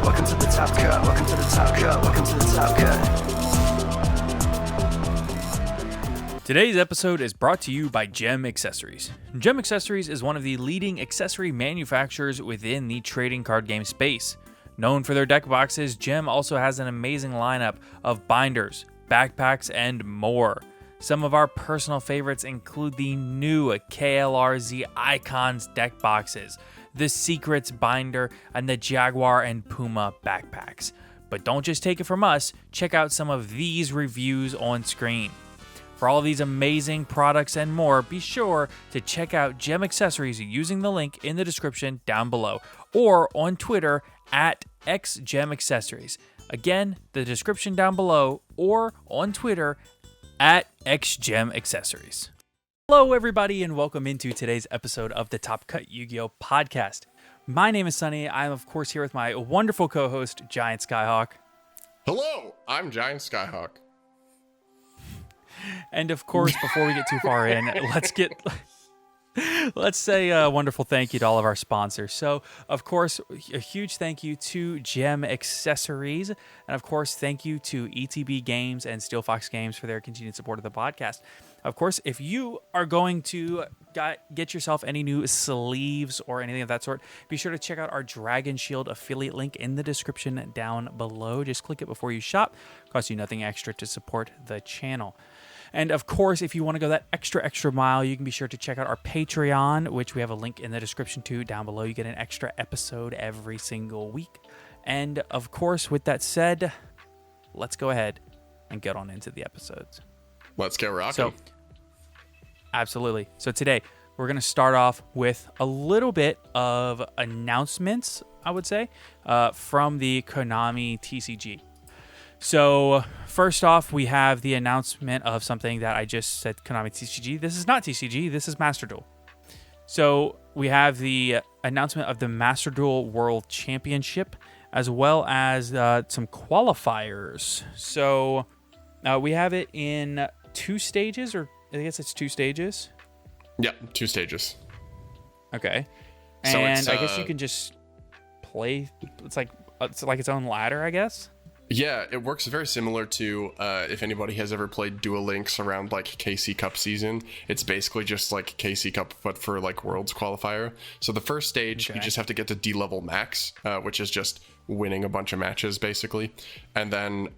Welcome to the top cut. Welcome to the top cut. Welcome to the top cut. Today's episode is brought to you by Gem Accessories. Gem Accessories is one of the leading accessory manufacturers within the trading card game space. Known for their deck boxes, Gem also has an amazing lineup of binders, backpacks, and more. Some of our personal favorites include the new KLRZ Icons deck boxes, the Secrets binder, and the Jaguar and Puma backpacks. But don't just take it from us, check out some of these reviews on screen. For all these amazing products and more, be sure to check out Gem Accessories using the link in the description down below or on Twitter at XGemAccessories. Again, the description down below or on Twitter at XGemAccessories. Hello, everybody, and welcome into today's episode of the Top Cut Yu-Gi-Oh! Podcast. My name is Sunny. I'm, of course, here with my wonderful co-host, Giant Skyhawk. Hello, I'm Giant Skyhawk. And, of course, before we get too far in, let's say a wonderful thank you to all of our sponsors. So, of course, a huge thank you to Gem Accessories. And, of course, thank you to ETB Games and Steelfox Games for their continued support of the podcast. Of course, if you are going to get yourself any new sleeves or anything of that sort, be sure to check out our Dragon Shield affiliate link in the description down below. Just click it before you shop. It costs you nothing extra to support the channel. And of course, if you want to go that extra mile, you can be sure to check out our Patreon, which we have a link in the description too down below. You get an extra episode every single week. And of course, with that said, let's go ahead and get on into the episodes. Let's get rocking. So, absolutely. So today, we're going to start off with a little bit of announcements, I would say, from the Konami TCG. So, first off, we have the announcement of something that I just said, Konami TCG. This is not TCG, this is Master Duel. So, we have the announcement of the Master Duel World Championship, as well as some qualifiers. So, we have it in 2 stages, or I guess it's 2 stages. Yeah, 2 stages. Okay. So and I guess you can just play, it's like its own ladder, I guess. Yeah, it works very similar to if anybody has ever played Duel Links around like KC Cup season. It's basically just like KC Cup, but for like Worlds qualifier. So the first stage, you just have to get to D-level max, which is just winning a bunch of matches basically. And then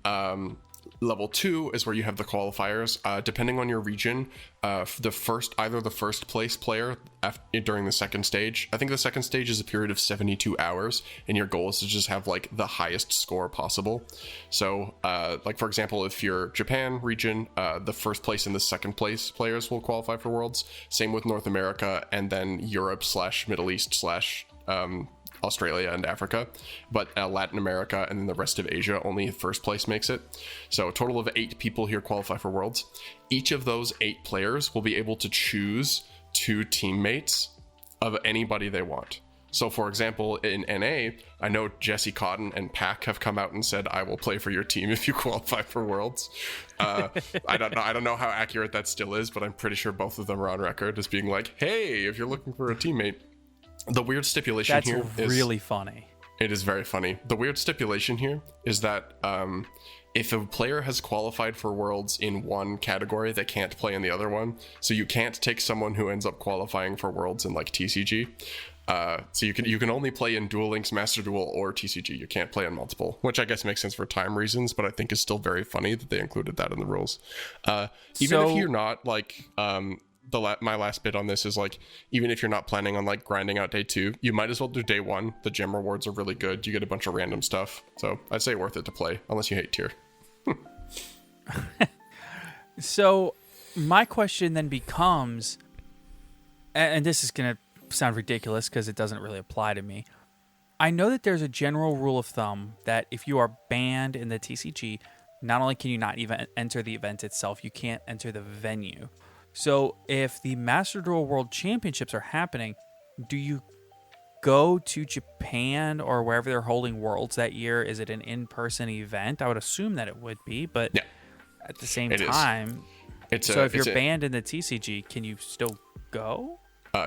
level 2 is where you have the qualifiers. Depending on your region, either the first place player during the second stage. I think the second stage is a period of 72 hours, and your goal is to just have like the highest score possible. So, like for example, if you're Japan region, the first place and the second place players will qualify for Worlds. Same with North America, and then Europe / Middle East / Australia and Africa, but Latin America and then the rest of Asia, only first place makes it. So a total of 8 people here qualify for Worlds. Each of those 8 players will be able to choose 2 teammates of anybody they want. So for example, in NA, I know Jesse Cotton and Pac have come out and said, I will play for your team if you qualify for Worlds. I don't know how accurate that still is, but I'm pretty sure both of them are on record as being like, hey, if you're looking for a teammate. The weird stipulation here is... That's really funny. It is very funny. The weird stipulation here is that if a player has qualified for Worlds in one category, they can't play in the other one. So you can't take someone who ends up qualifying for Worlds in like TCG. So you can only play in Duel Links, Master Duel, or TCG. You can't play on multiple, which I guess makes sense for time reasons, but I think is still very funny that they included that in the rules. Even if you're not like... my last bit on this is like, even if you're not planning on like grinding out day 2, you might as well do day 1. The gem rewards are really good. You get a bunch of random stuff, so I'd say worth it to play unless you hate tier. So my question then becomes, and this is gonna sound ridiculous because it doesn't really apply to me. I know that there's a general rule of thumb that if you are banned in the TCG, not only can you not even enter the event itself, you can't enter the venue. So if the Master Duel World Championships are happening, do you go to Japan or wherever they're holding Worlds that year? Is it an in-person event? I would assume that it would be, but yeah, at the same time, if you're banned in the TCG, can you still go?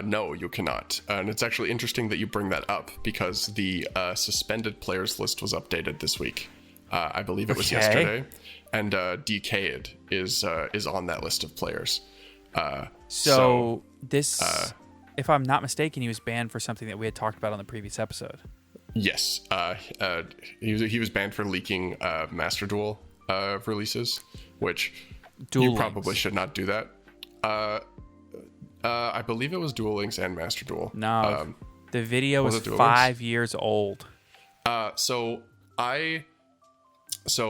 No, you cannot. And it's actually interesting that you bring that up because the suspended players list was updated this week. I believe it was yesterday, and Decayed is on that list of players. So this, if I'm not mistaken, he was banned for something that we had talked about on the previous episode. Yes, he was banned for leaking Master Duel releases, which you probably should not do that. I believe it was Duel Links and Master Duel. No, the video was 5 years old. So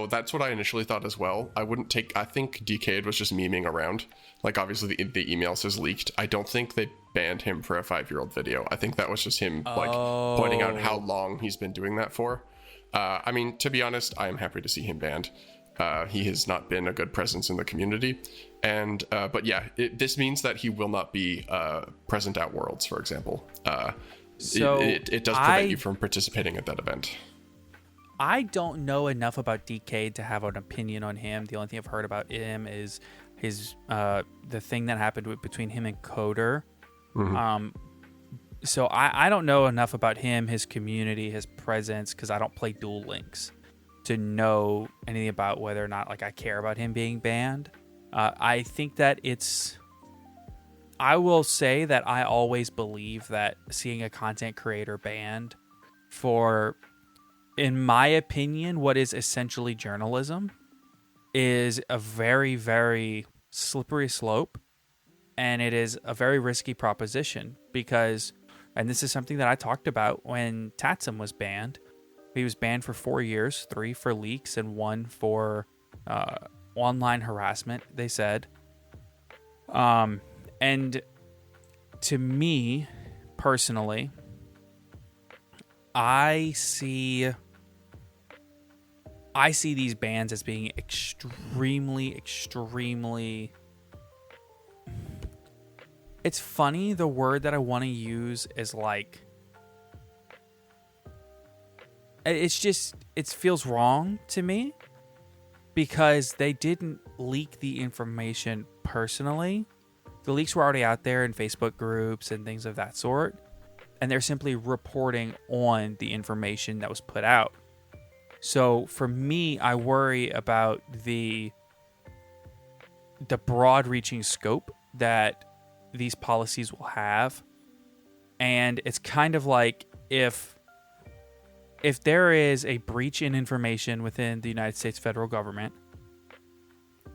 that's what I initially thought as well. I think Decayed was just memeing around. Like, obviously the email says leaked. I don't think they banned him for a 5-year-old video. I think that was just him pointing out how long he's been doing that for. I mean, to be honest, I am happy to see him banned. He has not been a good presence in the community. And but yeah, this means that he will not be present at Worlds, for example. So it does prevent you from participating at that event. I don't know enough about DK to have an opinion on him. The only thing I've heard about him is his the thing that happened between him and Coder. Mm-hmm. So I don't know enough about him, his community, his presence, because I don't play Duel Links to know anything about whether or not I care about him being banned. I think that I will say that I always believe that seeing a content creator banned for, in my opinion, what is essentially journalism is a very, very slippery slope, and it is a very risky proposition because, and this is something that I talked about when Tatsum was banned. He was banned for 4 years, 3 for leaks and 1 for online harassment, they said. And to me, personally, I see these bans as being extremely, extremely... It's funny, the word that I want to use is it feels wrong to me because they didn't leak the information personally. The leaks were already out there in Facebook groups and things of that sort, and they're simply reporting on the information that was put out. So for me, I worry about the broad-reaching scope that these policies will have, and it's kind of like if there is a breach in information within the United States federal government,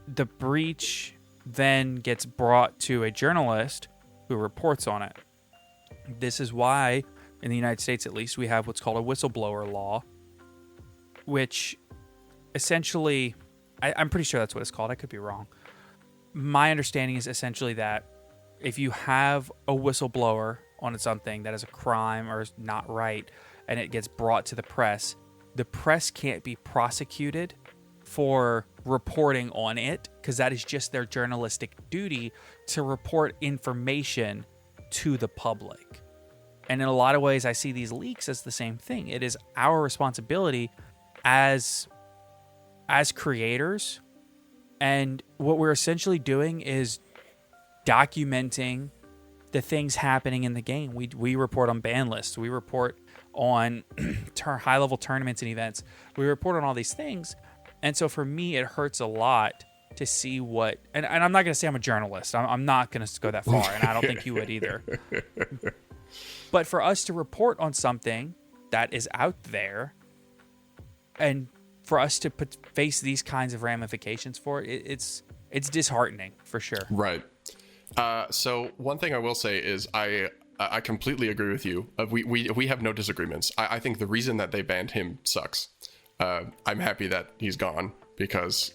the breach then gets brought to a journalist who reports on it. This is why, in the United States at least, we have what's called a whistleblower law, which essentially, I'm pretty sure that's what it's called. I could be wrong. My understanding is essentially that if you have a whistleblower on something that is a crime or is not right, and it gets brought to the press can't be prosecuted for reporting on it because that is just their journalistic duty to report information to the public. And in a lot of ways, I see these leaks as the same thing. It is our responsibility as creators, and what we're essentially doing is documenting the things happening in the game. We report on ban lists. We report on high-level tournaments and events. We report on all these things. And so for me, it hurts a lot to see what... And I'm not going to say I'm a journalist. I'm not going to go that far, and I don't think you would either. But for us to report on something that is out there, and for us to face these kinds of ramifications for it, it's disheartening, for sure. Right. So one thing I will say is I completely agree with you. We have no disagreements. I think the reason that they banned him sucks. I'm happy that he's gone because,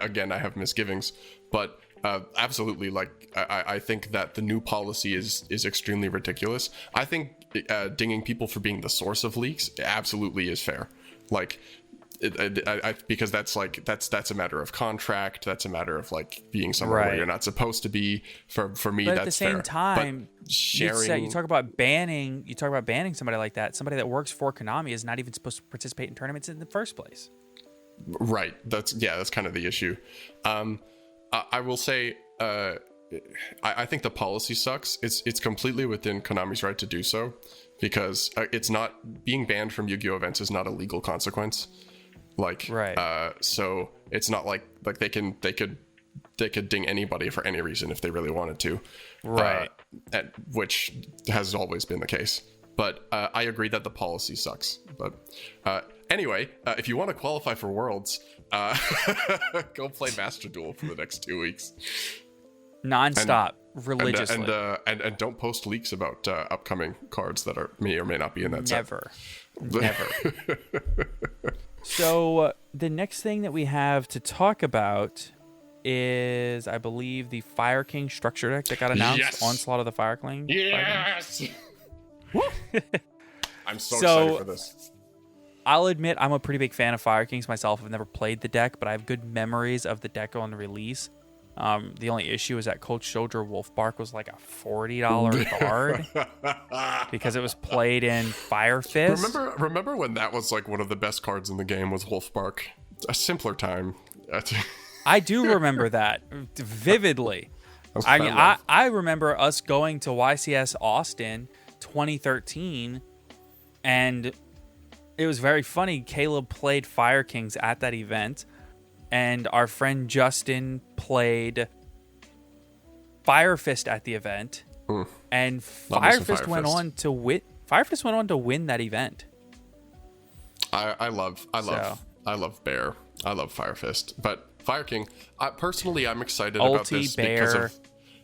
again, I have misgivings. But absolutely, I think that the new policy is extremely ridiculous. I think dinging people for being the source of leaks absolutely is fair. Because that's a matter of contract. That's a matter of being somewhere where you're not supposed to be. For me, but that's fair. At the same time, sharing... you talk about banning somebody like that. Somebody that works for Konami is not even supposed to participate in tournaments in the first place. Right. That's kind of the issue. I will say I think the policy sucks. It's completely within Konami's right to do so, because it's not being banned from Yu-Gi-Oh events is not a legal consequence. Like, right. So it's not like they could ding anybody for any reason if they really wanted to, right? Which has always been the case. But I agree that the policy sucks. But anyway, if you want to qualify for Worlds, go play Master Duel for the next 2 weeks. Non-stop, religiously. And don't post leaks about upcoming cards that may or may not be in that set. Never. So the next thing that we have to talk about is, I believe, the Fire King structure deck that got announced. Yes! Onslaught of the Fire King. Yes! I'm so excited for this. I'll admit I'm a pretty big fan of Fire Kings myself. I've never played the deck, but I have good memories of the deck on release. The only issue is that Coach Soldier Wolfbark was like a $40 card because it was played in Fire Fist. Remember when that was like one of the best cards in the game was Wolfbark? A simpler time. I do remember that vividly. I remember us going to YCS Austin 2013, and it was very funny. Caleb played Fire Kings at that event, and our friend Justin played Fire Fist at the event, and Fire Fist went on to win. Fire Fist went on to win that event. I love Bear. I love Fire Fist, but Fire King. Personally, I'm excited about this because of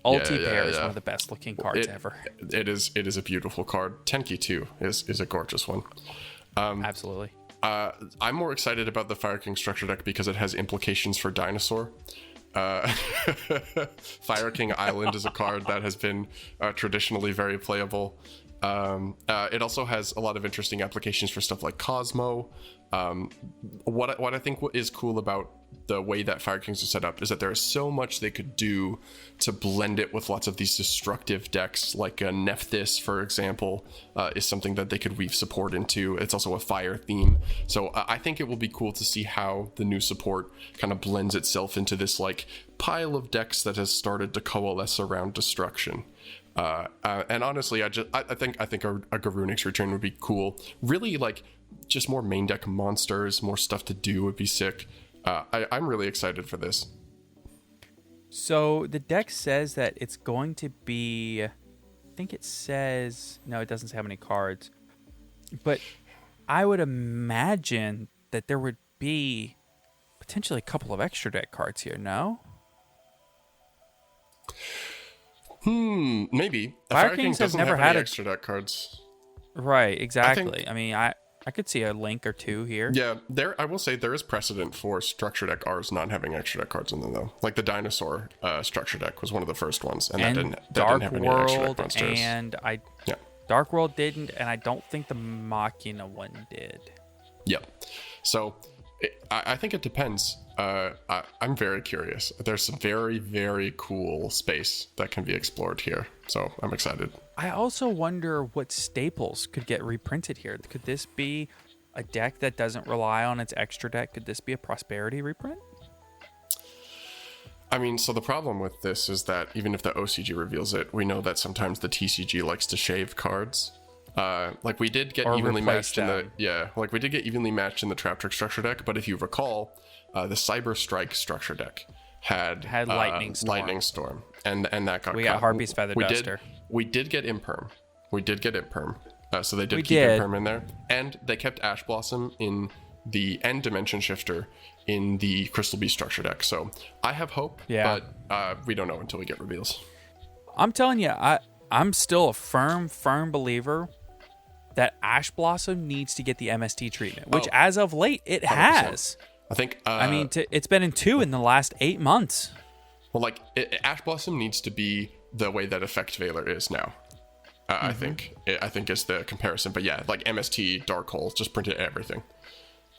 Ulti Bear is one of the best looking cards ever. It is a beautiful card. Tenki too is a gorgeous one. Absolutely. I'm more excited about the Fire King structure deck because it has implications for Dinosaur. Fire King Island is a card that has been traditionally very playable. It also has a lot of interesting applications for stuff like Cosmo. What I think is cool about the way that Fire Kings are set up is that there is so much they could do to blend it with lots of these destructive decks, like a Nephthys, for example, is something that they could weave support into. It's also a fire theme. So I think it will be cool to see how the new support kind of blends itself into this like pile of decks that has started to coalesce around destruction. And honestly, I think a Garunix return would be cool. Really, like, just more main deck monsters, more stuff to do would be sick. I'm really excited for this. So the deck says that it's going to be, I think it says, no, it doesn't say how many cards, but I would imagine that there would be potentially a couple of extra deck cards here, no? Maybe. Fire Kings has never had extra deck cards. Right, exactly. I mean, I could see a link or two here. Yeah, I will say there is precedent for structure deck R's not having extra deck cards in them, though. Like the Dinosaur structure deck was one of the first ones, and that didn't have any extra deck monsters. Dark World didn't, and I don't think the Machina one did. Yeah. So I think it depends. I'm very curious. There's some very, very cool space that can be explored here. So I'm excited. I also wonder what staples could get reprinted here. Could this be a deck that doesn't rely on its extra deck? Could this be a Prosperity reprint? I mean, so the problem with this is that even if the OCG reveals it, we know that sometimes the TCG likes to shave cards. Like we did get evenly matched in the Trap Trick structure deck, but if you recall, the Cyber Strike structure deck had Lightning Storm, and that got got Harpy's Feather Duster. We did get Imperm. So they did keep Imperm in there, and they kept Ash Blossom in the End Dimension Shifter in the Crystal Beast structure deck. So I have hope, but we don't know until we get reveals. I'm telling you, I'm still a firm believer that Ash Blossom needs to get the MST treatment, which as of late it 100%. Has. I think. It's been in 2 in the last 8 months. Well, like Ash Blossom needs to be the way that Effect Veiler is now. I think is the comparison. But yeah, like MST, Dark Hole, just print it everything.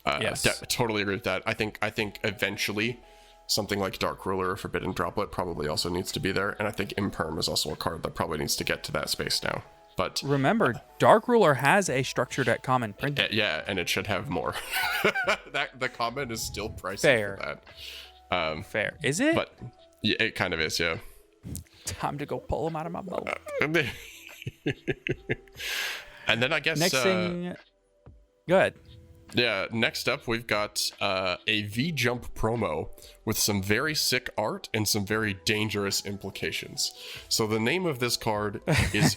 Yes, totally agree with that. I think eventually something like Dark Ruler or Forbidden Droplet probably also needs to be there, and I think Imperm is also a card that probably needs to get to that space now. But remember, Dark Ruler has a structured deck common printed. Yeah, and it should have more. The common is still pricey Fair. for that. Fair. Is it? But yeah, it kind of is, yeah. Time to go pull them out of my boat. And then I guess Next thing. Go ahead. Yeah, next up we've got a V-Jump promo with some very sick art and some very dangerous implications. So the name of this card is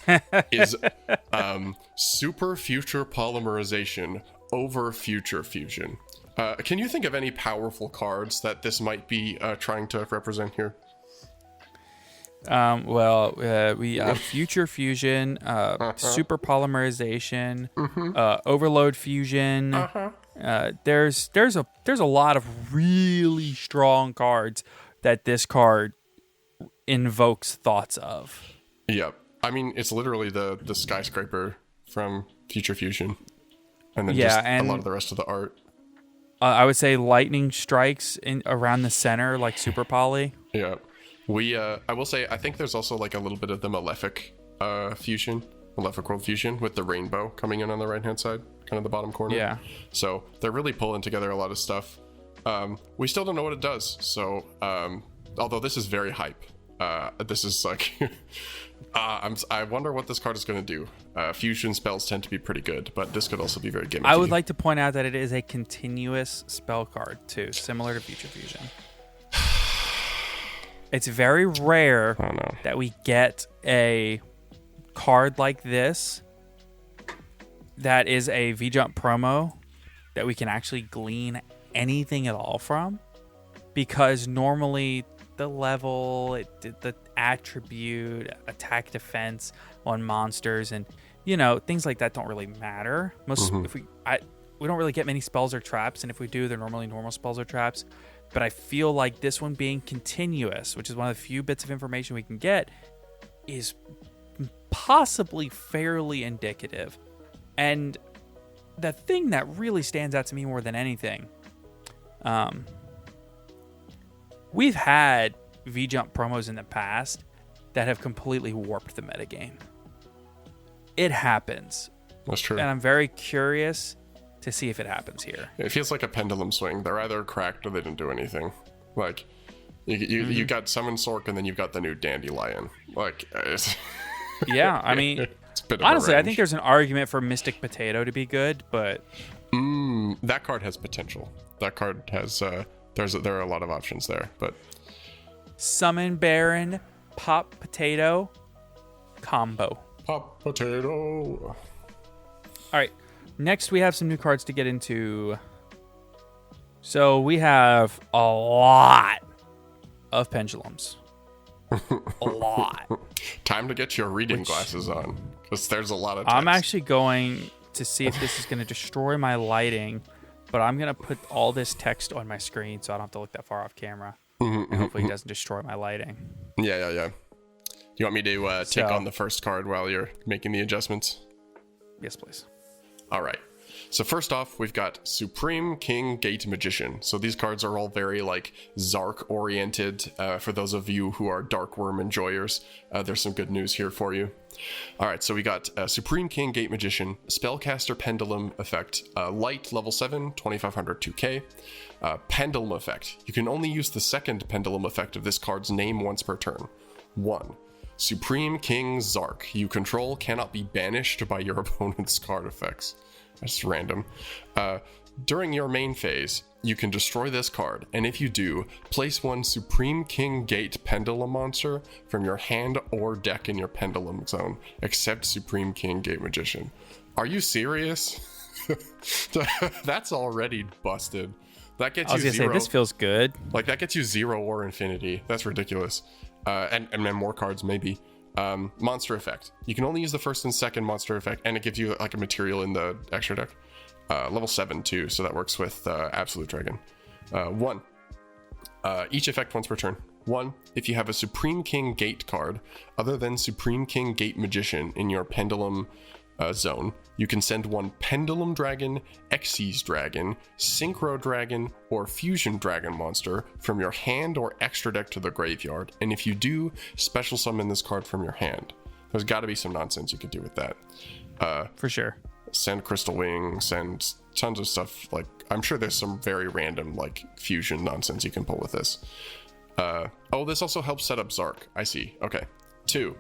Super Future Polymerization over Future Fusion. Can you think of any powerful cards that this might be trying to represent here? We have Future Fusion, Super Polymerization, Overload Fusion. There's a lot of really strong cards that this card invokes thoughts of. Yep. I mean, it's literally the skyscraper from Future Fusion, and then a lot of the rest of the art. I would say lightning strikes around the center, like Super Poly. Yeah. I will say, I think there's also like a little bit of the Malefic fusion, Malefic World fusion with the rainbow coming in on the right hand side, kind of the bottom corner. Yeah. So they're really pulling together a lot of stuff. We still don't know what it does. So although this is very hype, this is like, I wonder what this card is going to do. Fusion spells tend to be pretty good, but this could also be very gimmicky. I would like to point out that it is a continuous spell card too, similar to Future Fusion. It's very rare that we get a card like this that is a V-Jump promo that we can actually glean anything at all from, because normally the level, the attribute, attack, defense on monsters, and things like that don't really matter. We don't really get many spells or traps, and if we do, they're normally normal spells or traps. But I feel like this one being continuous, which is one of the few bits of information we can get, is possibly fairly indicative. And the thing that really stands out to me more than anything, we've had V-Jump promos in the past that have completely warped the metagame. It happens. That's true. And I'm very curious to see if it happens here. It feels like a pendulum swing. They're either cracked or they didn't do anything. Like, you got Summon Sork, and then you've got the new Dandelion. Like, yeah, I mean, it's a bit of honestly, I think there's an argument for Mystic Potato to be good, but that card has potential. That card has there are a lot of options there, but Summon Baron, Pop Potato combo. Pop Potato. All right. Next, we have some new cards to get into. So we have a lot of pendulums. A lot. Time to get your reading glasses on, because there's a lot of text. I'm actually going to see if this is going to destroy my lighting, but I'm going to put all this text on my screen so I don't have to look that far off camera. And hopefully it doesn't destroy my lighting. Yeah. You want me to take on the first card while you're making the adjustments? Yes, please. All right. So first off, we've got Supreme King Gate Magician. So these cards are all very like Zark oriented. For those of you who are Dark Worm enjoyers, there's some good news here for you. All right, so we got Supreme King Gate Magician, Spellcaster Pendulum effect, light level 7, 2500 2k. Pendulum effect. You can only use the second pendulum effect of this card's name once per turn. 1. Supreme King Zark. You control cannot be banished by your opponent's card effects. That's random. During your main phase, you can destroy this card, and if you do, place one Supreme King Gate Pendulum monster from your hand or deck in your Pendulum zone, except Supreme King Gate Magician. Are you serious? That's already busted. That gets you 0. Say, this feels good. Like, that gets you 0 or infinity. That's ridiculous. And then more cards, maybe. Monster effect. You can only use the first and second monster effect, and it gives you like a material in the extra deck. Level 7 too, so that works with Absolute Dragon. 1. Each effect once per turn. 1. If you have a Supreme King Gate card other than Supreme King Gate Magician in your Pendulum zone, you can send one Pendulum Dragon, Xyz Dragon, Synchro Dragon, or Fusion Dragon monster from your hand or extra deck to the graveyard, and if you do, special summon this card from your hand. There's got to be some nonsense you could do with that. For sure. Send Crystal Wing, send tons of stuff. Like, I'm sure there's some very random like fusion nonsense you can pull with this. This also helps set up Zark. I see. Okay. 2.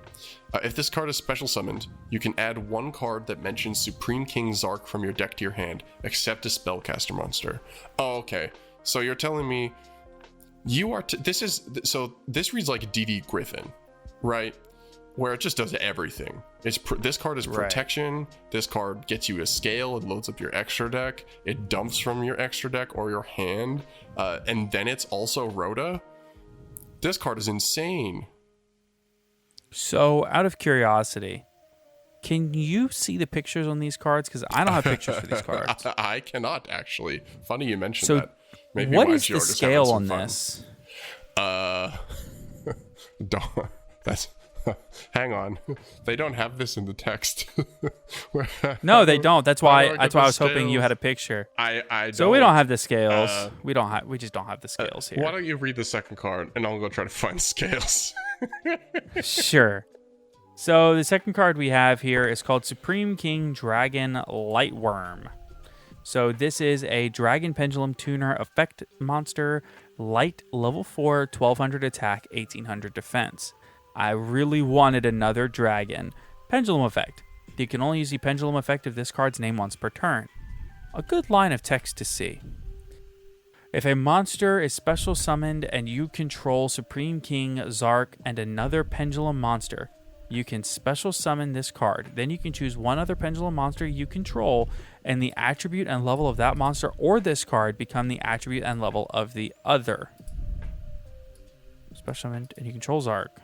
If this card is special summoned, you can add one card that mentions Supreme King Zark from your deck to your hand, except a spellcaster monster. Oh, okay. So you're telling me you are... this reads like DD Griffin, right? Where it just does everything. This card is protection. Right. This card gets you a scale. It loads up your extra deck. It dumps from your extra deck or your hand. And then it's also Rhoda. This card is insane. So, out of curiosity, can you see the pictures on these cards? Because I don't have pictures for these cards. I cannot, actually. Funny you mentioned so that. Maybe what is the scale on this? That's... Hang on. They don't have this in the text. No, they don't. That's why I was hoping you had a picture. I don't. So we don't have the scales. We just don't have the scales here. Why don't you read the second card and I'll go try to find scales. Sure. So the second card we have here is called Supreme King Dragon Lightworm. So this is a Dragon Pendulum Tuner effect monster, light, level 4, 1200 attack, 1800 defense. I really wanted another dragon. Pendulum effect. You can only use the pendulum effect of this card's name once per turn. A good line of text to see. If a monster is special summoned and you control Supreme King, Zark, and another pendulum monster, you can special summon this card. Then you can choose one other pendulum monster you control, and the attribute and level of that monster or this card become the attribute and level of the other. Special summoned and you control Zark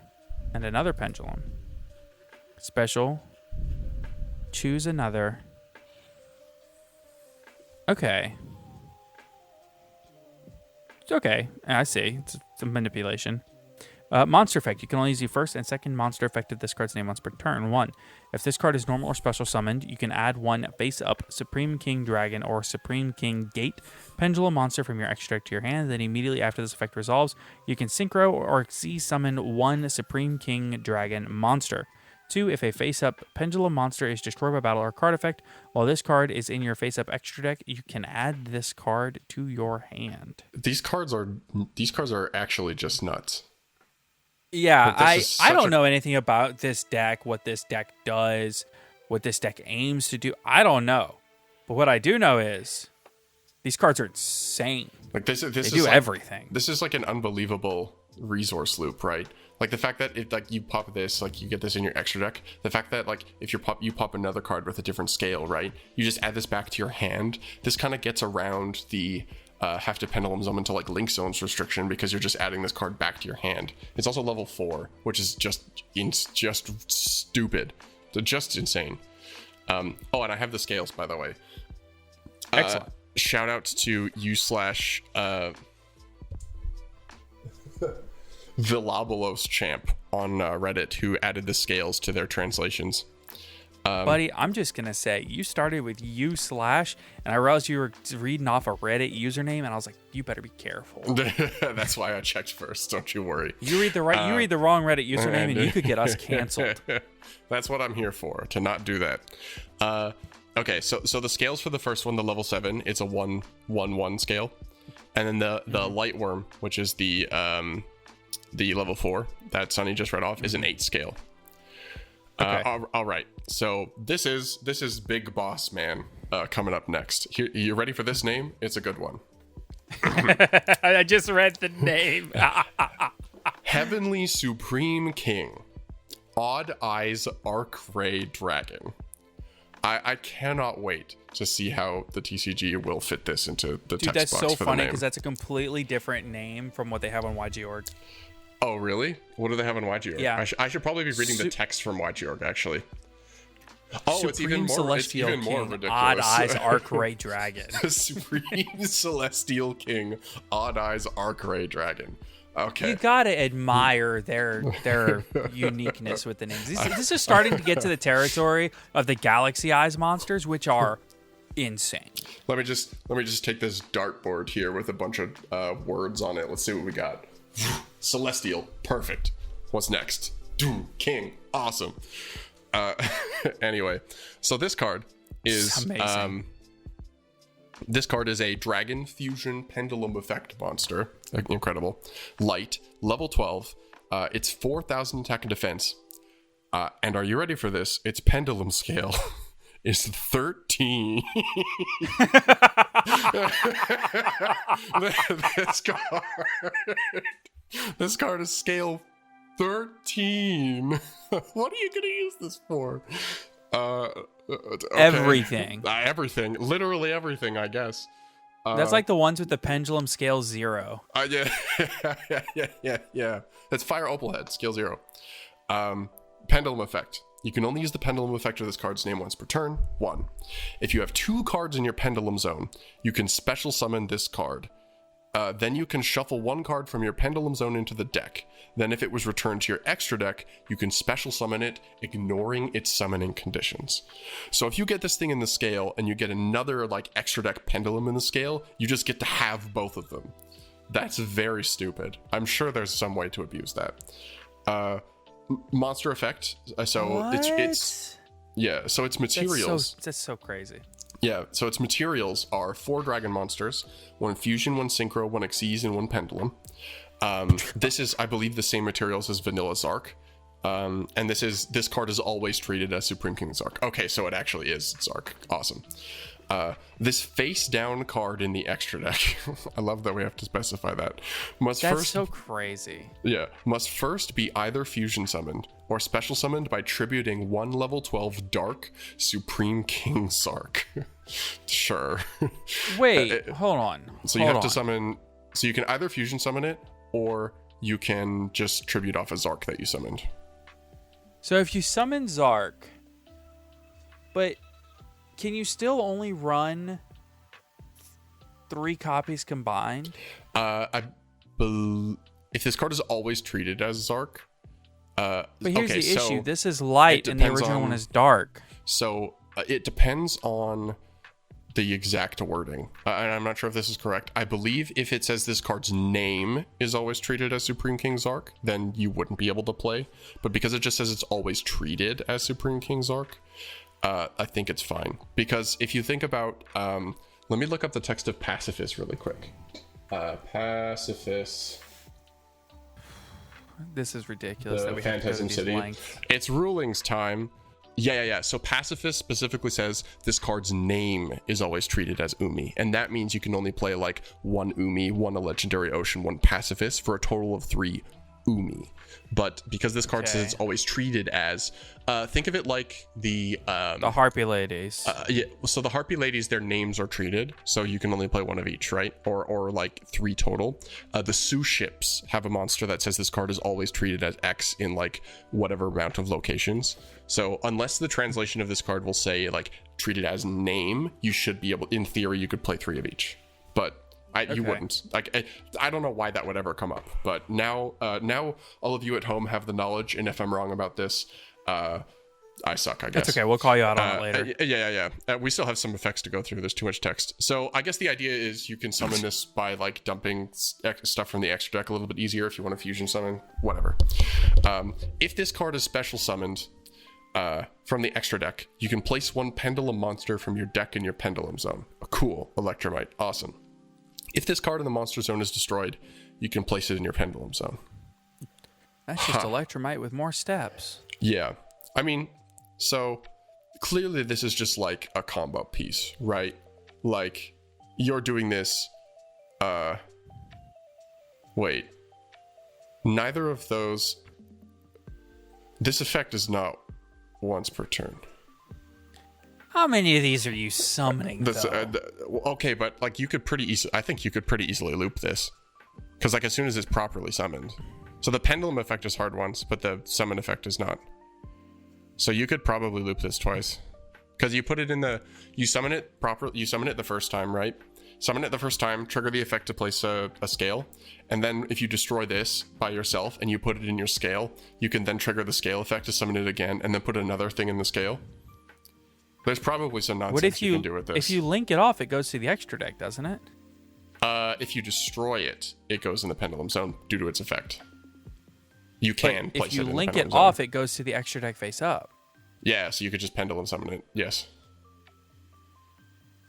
and another pendulum. Special. Choose another. Okay. Okay, I see. It's a manipulation. Monster effect. You can only use the first and second monster effect of this card's name once per turn. 1. If this card is normal or special summoned, you can add one face-up Supreme King Dragon or Supreme King Gate Pendulum monster from your extra deck to your hand. Then immediately after this effect resolves, you can synchro or Z-summon one Supreme King Dragon monster. 2. If a face-up Pendulum monster is destroyed by battle or card effect, while this card is in your face-up extra deck, you can add this card to your hand. These cards are actually just nuts. Yeah, I don't know anything about this deck, what this deck does, what this deck aims to do. I don't know. But what I do know is these cards are insane. Like they do everything. This is like an unbelievable resource loop, right? Like the fact that if like you pop this, like you get this in your extra deck. The fact that like if you pop another card with a different scale, right? You just add this back to your hand. This kind of gets around the have to pendulum summon to like link zones restriction because you're just adding this card back to your hand. It's also level 4, which is just stupid. They're just insane. And I have the scales, by the way. Excellent. Shout out to you / Villabulos Champ on Reddit who added the scales to their translations. Buddy, I'm just going to say, you started with / and I realized you were reading off a Reddit username, and I was like, you better be careful. That's why I checked first, don't you worry. You read the wrong Reddit username, and you could get us canceled. That's what I'm here for, to not do that. Okay, so the scales for the first one, the level 7, it's a 1-1-1 scale. And then the Lightworm, which is the level 4 that Sunny just read off, is an 8 scale. Okay. All right. So this is Big Boss Man coming up next. Here, you ready for this name? It's a good one. I just read the name. Heavenly Supreme King, Odd Eyes Arc Ray Dragon. I cannot wait to see how the TCG will fit this into the text box for the name. Dude, that's so funny because that's a completely different name from what they have on YG.org. Oh, really? What do they have on YG.org? Yeah. I should probably be reading the text from YG.org, actually. Oh, Supreme it's even more, Celestial it's even more King, ridiculous. Odd Eyes Arc Ray Dragon. Supreme Celestial King, Odd Eyes Arc Ray Dragon. Okay. You gotta admire their uniqueness with the names. This is starting to get to the territory of the Galaxy Eyes monsters, which are insane. Let me just take this dartboard here with a bunch of words on it. Let's see what we got. Celestial, perfect. What's next? King, awesome. Anyway, so this card is amazing. This card is a Dragon Fusion Pendulum Effect monster. Incredible. Light, level 12. It's 4,000 attack and defense. And are you ready for this? Its pendulum scale is 13. This card is scale 13. What are you going to use this for? Okay. Everything. Everything. Literally everything, I guess. That's like the ones with the pendulum scale 0. Yeah. That's Fire Opalhead, scale 0. Pendulum effect. You can only use the pendulum effect of this card's name once per turn. 1. If you have 2 cards in your pendulum zone, you can special summon this card. Then you can shuffle 1 card from your pendulum zone into the deck. Then if it was returned to your extra deck, you can special summon it, ignoring its summoning conditions. So if you get this thing in the scale and you get another like extra deck pendulum in the scale, you just get to have both of them. That's very stupid. I'm sure there's some way to abuse that. Monster effect. So what? it's materials. That's so crazy. Yeah, so its materials are 4 dragon monsters, 1 fusion, 1 synchro, 1 Xyz, and 1 pendulum. This is, I believe, the same materials as Vanilla Zark. And this card is always treated as Supreme King Zark. Okay, so it actually is Zark. Awesome. This face down card in the extra deck, I love that we have to specify that. That's so crazy. Yeah, must first be either fusion summoned or special summoned by tributing 1 level 12 Dark Supreme King Zark. Sure. Wait, hold on. So you have to summon, so you can either fusion summon it or you can just tribute off a Zark that you summoned. So if you summon Zark, but can you still only run 3 copies combined? If this card is always treated as Zark. But here's the issue. This is light and the original one is dark. So it depends on the exact wording. And I'm not sure if this is correct. I believe if it says this card's name is always treated as Supreme King Zark, then you wouldn't be able to play. But because it just says it's always treated as Supreme King Zark, I think it's fine. Because if you think about... let me look up the text of Pacifist really quick. Pacifist... This is ridiculous that we have to go to these lengths. It's rulings time. Yeah. So Pacifist specifically says this card's name is always treated as Umi. And that means you can only play like 1 Umi, 1 a Legendary Ocean, 1 Pacifist for a total of 3 Umi. But because this card says it's always treated as, think of it like the Harpy Ladies. Yeah, so the Harpy Ladies, their names are treated, so you can only play 1 of each, right? Or like 3 total. The Sioux ships have a monster that says this card is always treated as X in like whatever amount of locations. So unless the translation of this card will say like treated as name, you should be able, in theory, you could play 3 of each. But you wouldn't. Like, I don't know why that would ever come up, but now all of you at home have the knowledge, and if I'm wrong about this, I suck, I guess. That's okay, we'll call you out on it later. Yeah. We still have some effects to go through. There's too much text. So I guess the idea is you can summon this by like dumping stuff from the extra deck a little bit easier if you want to fusion summon, whatever. If this card is special summoned from the extra deck, you can place 1 pendulum monster from your deck in your pendulum zone. Cool. Electromite. Awesome. If this card in the monster zone is destroyed, you can place it in your pendulum zone. That's just Electromite with more steps. Yeah. I mean, so clearly this is just like a combo piece, right? Like, you're doing this... Wait. Neither of those... This effect is not once per turn. How many of these are you summoning, okay, but like you could pretty easily... I think you could pretty easily loop this. Because like as soon as it's properly summoned. So the pendulum effect is hard once, but the summon effect is not. So you could probably loop this twice. Because you put it in the... You summon it properly. You summon it the first time, right? Summon it the first time, trigger the effect to place a scale. And then if you destroy this by yourself and you put it in your scale, you can then trigger the scale effect to summon it again and then put another thing in the scale. There's probably some nonsense you can do with this. If you link it off, it goes to the extra deck, doesn't it? If you destroy it, it goes in the pendulum zone due to its effect. You can place it in the pendulum zone. If you link it off, it goes to the extra deck face up. Yeah, so you could just pendulum summon it. Yes.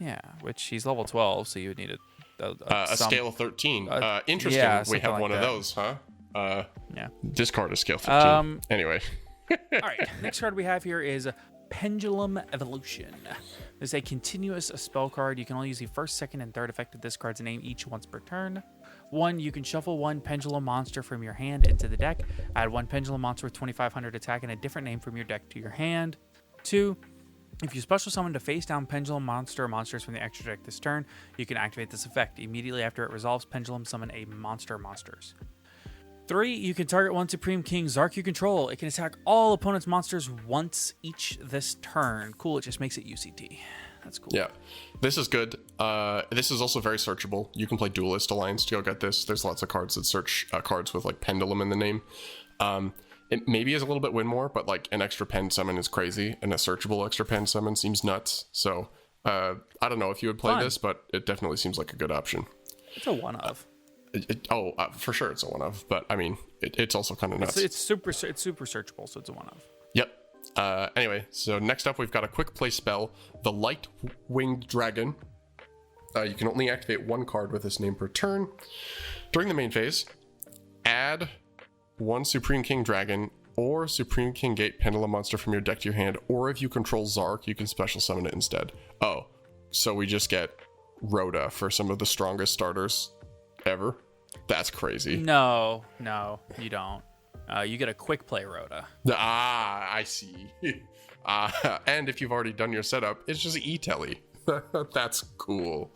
Yeah, which he's level 12, so you would need a scale of 13. Interesting. Yeah, we have like one that. of those, huh? Yeah. This card is scale 15. Anyway. All right. Next card we have here is Pendulum Evolution. This is a continuous spell card. You can only use the first, second, and third effect of this card's name each once per turn. 1, you can shuffle 1 pendulum monster from your hand into the deck. Add 1 pendulum monster with 2500 attack and a different name from your deck to your hand. 2, if you special summon to face down pendulum monster or monsters from the extra deck this turn, you can activate this effect. Immediately after it resolves, pendulum summon a monster or monsters. 3, you can target 1 Supreme King Zark you control. It can attack all opponent's monsters once each this turn. Cool, it just makes it UCT. That's cool. Yeah, this is good. This is also very searchable. You can play Duelist Alliance to go get this. There's lots of cards that search cards with like Pendulum in the name. It maybe is a little bit win more, but like an extra pen summon is crazy, and a searchable extra pen summon seems nuts. So I don't know if you would play this, but it definitely seems like a good option. It's a one of. For sure it's a one of, but I mean it's also kind of nuts. It's super searchable, so it's a one of. Yep. Anyway, so next up we've got a quick play spell, the Light Winged Dragon. You can only activate 1 card with this name per turn. During the main phase, add 1 Supreme King Dragon or Supreme King Gate Pendulum monster from your deck to your hand, or if you control Zark, you can special summon it instead. Oh, so we just get Rhoda for some of the strongest starters ever? That's crazy. No, you don't. You get a quick play Rhoda. I see. And if you've already done your setup, it's just E-Telly. That's cool.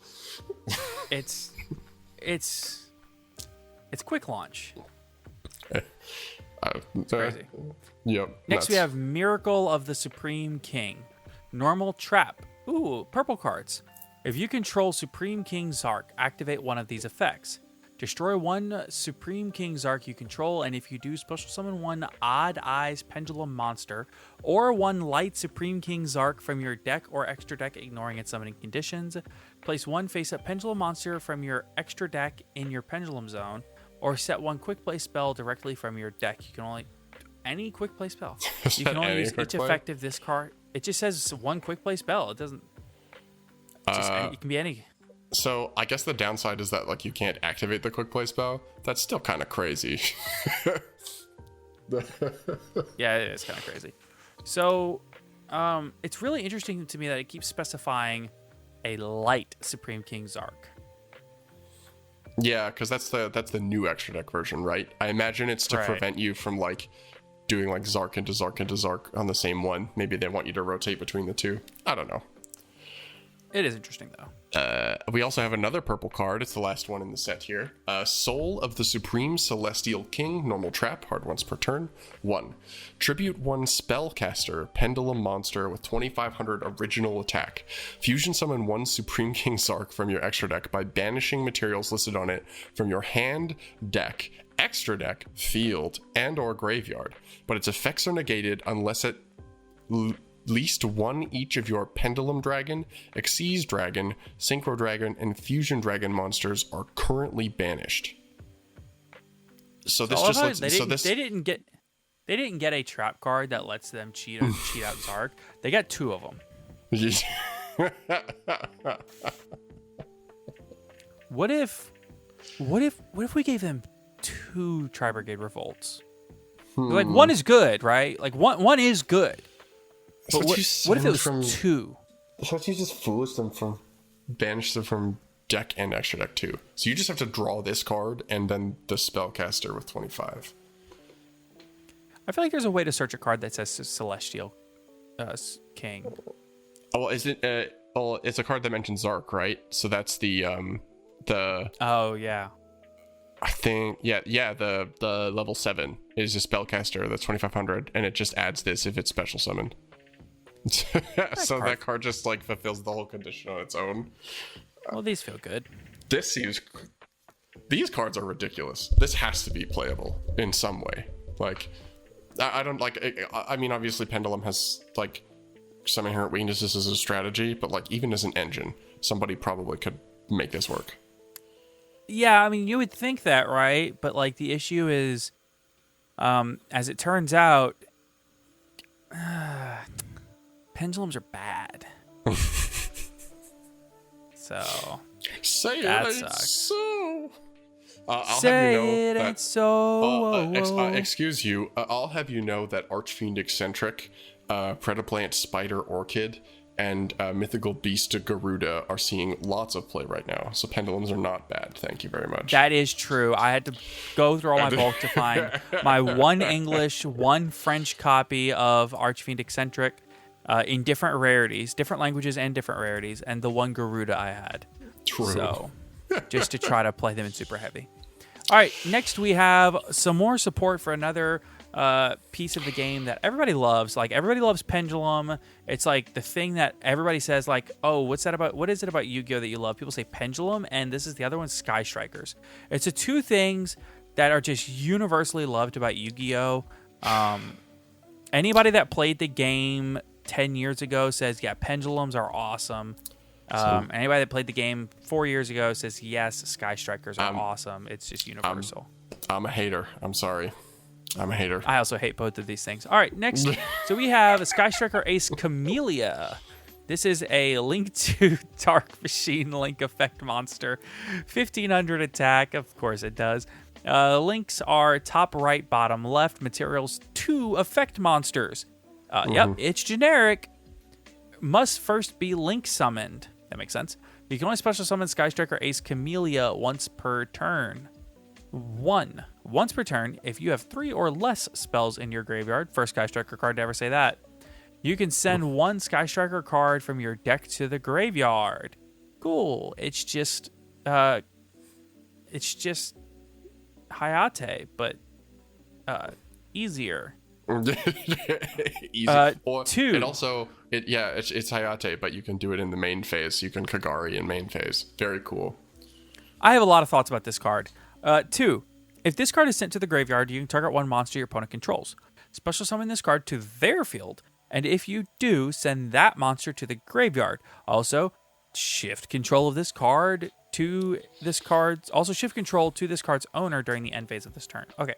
It's quick launch. Crazy. Yep. Next we have Miracle of the Supreme King. Normal Trap. Ooh, purple cards. If you control Supreme King Zark, activate one of these effects. Destroy 1 Supreme King Zark you control, and if you do, special summon 1 Odd Eyes Pendulum monster, or 1 Light Supreme King Zark from your deck or extra deck, ignoring its summoning conditions. Place 1 face-up Pendulum monster from your extra deck in your Pendulum zone, or set 1 quick play spell directly from your deck. You can only... Any quick play spell. You can only use each effect of this card. It just says 1 quick play spell. It doesn't... it can be any... So I guess the downside is that like you can't activate the quick play spell. That's still kind of crazy. Yeah, it is kind of crazy. So it's really interesting to me that it keeps specifying a light Supreme King Zark. Yeah, because that's the new extra deck version, right? I imagine it's to prevent you from like doing like Zark into Zark into Zark on the same one. Maybe they want you to rotate between the two. I don't know. It is interesting, though. We also have another purple card. It's the last one in the set here. Soul of the Supreme Celestial King. Normal trap. Hard once per turn. 1. Tribute 1 Spellcaster. Pendulum monster with 2500 original attack. Fusion summon 1 Supreme King Zark from your extra deck by banishing materials listed on it from your hand, deck, extra deck, field, and or graveyard. But its effects are negated unless it... least 1 each of your Pendulum Dragon, Xyz Dragon, Synchro Dragon, and Fusion Dragon monsters are currently banished. So this just lets... They didn't get a trap card that lets them cheat out Zark. They got 2 of them. What if we gave them 2 Tri-Brigade Revolts? Like, 1 is good, right? Like, one is good. But what if it was 2? So you just banish them from deck and extra deck too. So you just have to draw this card and then the Spellcaster with 25. I feel like there's a way to search a card that says Celestial King. Oh, well, is it? It's a card that mentions Zark, right? So that's the. Oh yeah. I think the level 7 is a Spellcaster that's 2500, and it just adds this if it's special summoned. So that card just like fulfills the whole condition on its own. Well, these feel good. These cards are ridiculous. This has to be playable in some way. Like, I don't like. I mean, obviously, Pendulum has like some inherent weaknesses as a strategy, but like even as an engine, somebody probably could make this work. Yeah, I mean, you would think that, right? But like the issue is, as it turns out. Pendulums are bad. So Say that it ain't sucks. so. I'll Say have you know it that. ain't so. Excuse you. I'll have you know that Archfiend Eccentric, Predaplant Spider Orchid, and Mythical Beast Garuda are seeing lots of play right now. So pendulums are not bad. Thank you very much. That is true. I had to go through all my bulk to find my one English, one French copy of Archfiend Eccentric in different rarities, different languages and different rarities, and the one Garuda I had. True. So just to try to play them in super heavy. All right, next we have some more support for another piece of the game that everybody loves. Like, everybody loves Pendulum. It's like the thing that everybody says, like, oh, what is it about Yu-Gi-Oh that you love? People say Pendulum, and this is the other one, Sky Strikers. It's the two things that are just universally loved about Yu-Gi-Oh. Anybody that played the game 10 years ago says, yeah, Pendulums are awesome. Anybody that played the game 4 years ago says, yes, Sky Strikers are awesome. It's just universal. I'm a hater. I'm sorry. I'm a hater. I also hate both of these things. All right, next. So we have a Sky Striker Ace Camellia. This is a Link to Dark Machine Link effect monster. 1500 attack. Of course it does. Links are top right, bottom left. Materials 2 effect monsters. Yep, it's generic. Must first be Link summoned. That makes sense. You can only special summon Sky Striker Ace Camellia once per turn. Once per turn, if you have 3 or less spells in your graveyard, first Sky Striker card to ever say that, you can send one Sky Striker card from your deck to the graveyard. Cool. It's just Hayate, but easier. Easy. 2. It's Hayate, but you can do it in the main phase. You can Kagari in main phase. Very cool. I have a lot of thoughts about this card. 2. If this card is sent to the graveyard, you can target one monster your opponent controls. Special summon this card to their field, and if you do, send that monster to the graveyard. Also, shift control of this card to this card's... Also, shift control to this card's owner during the end phase of this turn. Okay,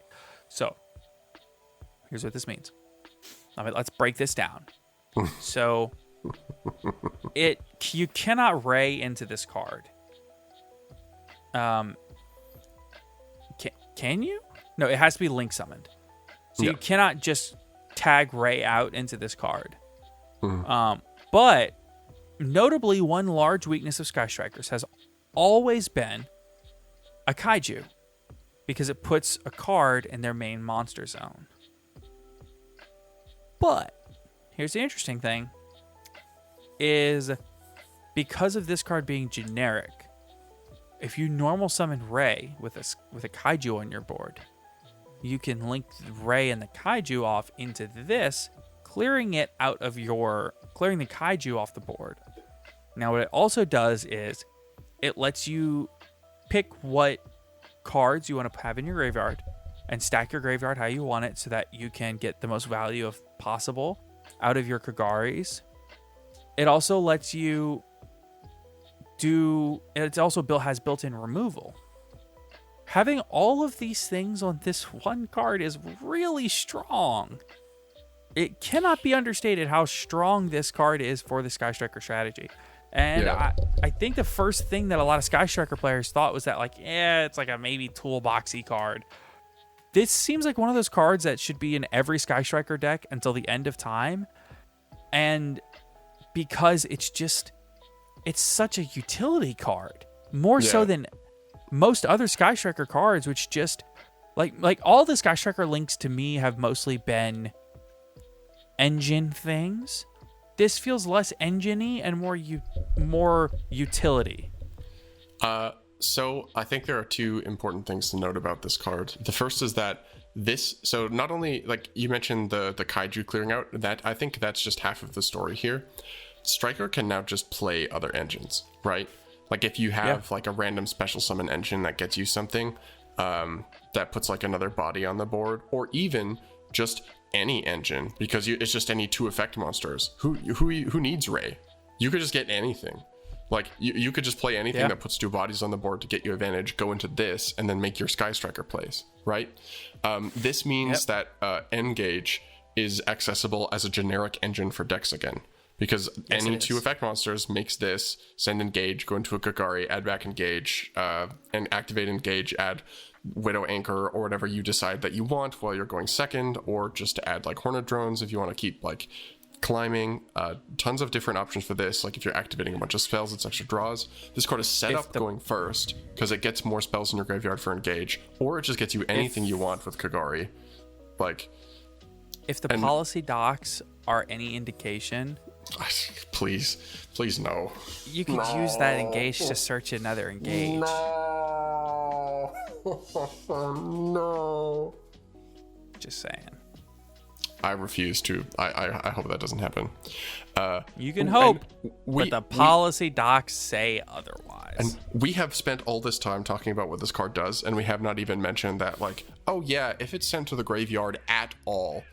so here's what this means. Let's break this down. So, you cannot Ray into this card. Can you? No, it has to be Link summoned. So you cannot just tag Ray out into this card. But notably, one large weakness of Sky Strikers has always been a kaiju, because it puts a card in their main monster zone. But here's the interesting thing, is because of this card being generic, if you normal summon Ray with a kaiju on your board, you can link Ray and the kaiju off into this, clearing the kaiju off the board. Now, what it also does is it lets you pick what cards you want to have in your graveyard and stack your graveyard how you want it so that you can get the most value of possible out of your Kagaris. It also lets you has built-in removal. Having all of these things on this one card is really strong. It cannot be understated how strong this card is for the Sky Striker strategy. And I think the first thing that a lot of Sky Striker players thought was that, it's like a maybe toolboxy card. This seems like one of those cards that should be in every Sky Striker deck until the end of time. And because it's such a utility card, more so than most other Sky Striker cards, which just like all the Sky Striker links to me have mostly been engine things. This feels less engine-y and more utility. So I think there are two important things to note about this card. The first is that so not only, like you mentioned the kaiju clearing out, that I think that's just half of the story here. Striker can now just play other engines, right? Like if you have like a random special summon engine that gets you something that puts like another body on the board, or even just any engine, because it's just any 2 effect monsters. Who needs Ray? You could just get anything. Like you could just play anything that puts 2 bodies on the board to get you advantage, go into this, and then make your Sky Striker plays, right? This means that Engage is accessible as a generic engine for decks again. Because Yes, any it two is. effect monsters makes this send engage, go into a Kagari, add back engage, and activate engage, add Widow Anchor or whatever you decide that you want while you're going second, or just to add like Hornet drones if you want to keep like climbing. Tons of different options for this. Like if you're activating a bunch of spells, it's extra draws. This card is set up going first because it gets more spells in your graveyard for engage, or it just gets you anything you want with Kagari. Like, if the policy docs are any indication, please no. you could use that engage to search another engage. No. Just saying. I refuse to. I hope that doesn't happen. You can hope, but the policy docs say otherwise. And we have spent all this time talking about what this card does, and we have not even mentioned that, like, oh yeah, if it's sent to the graveyard at all,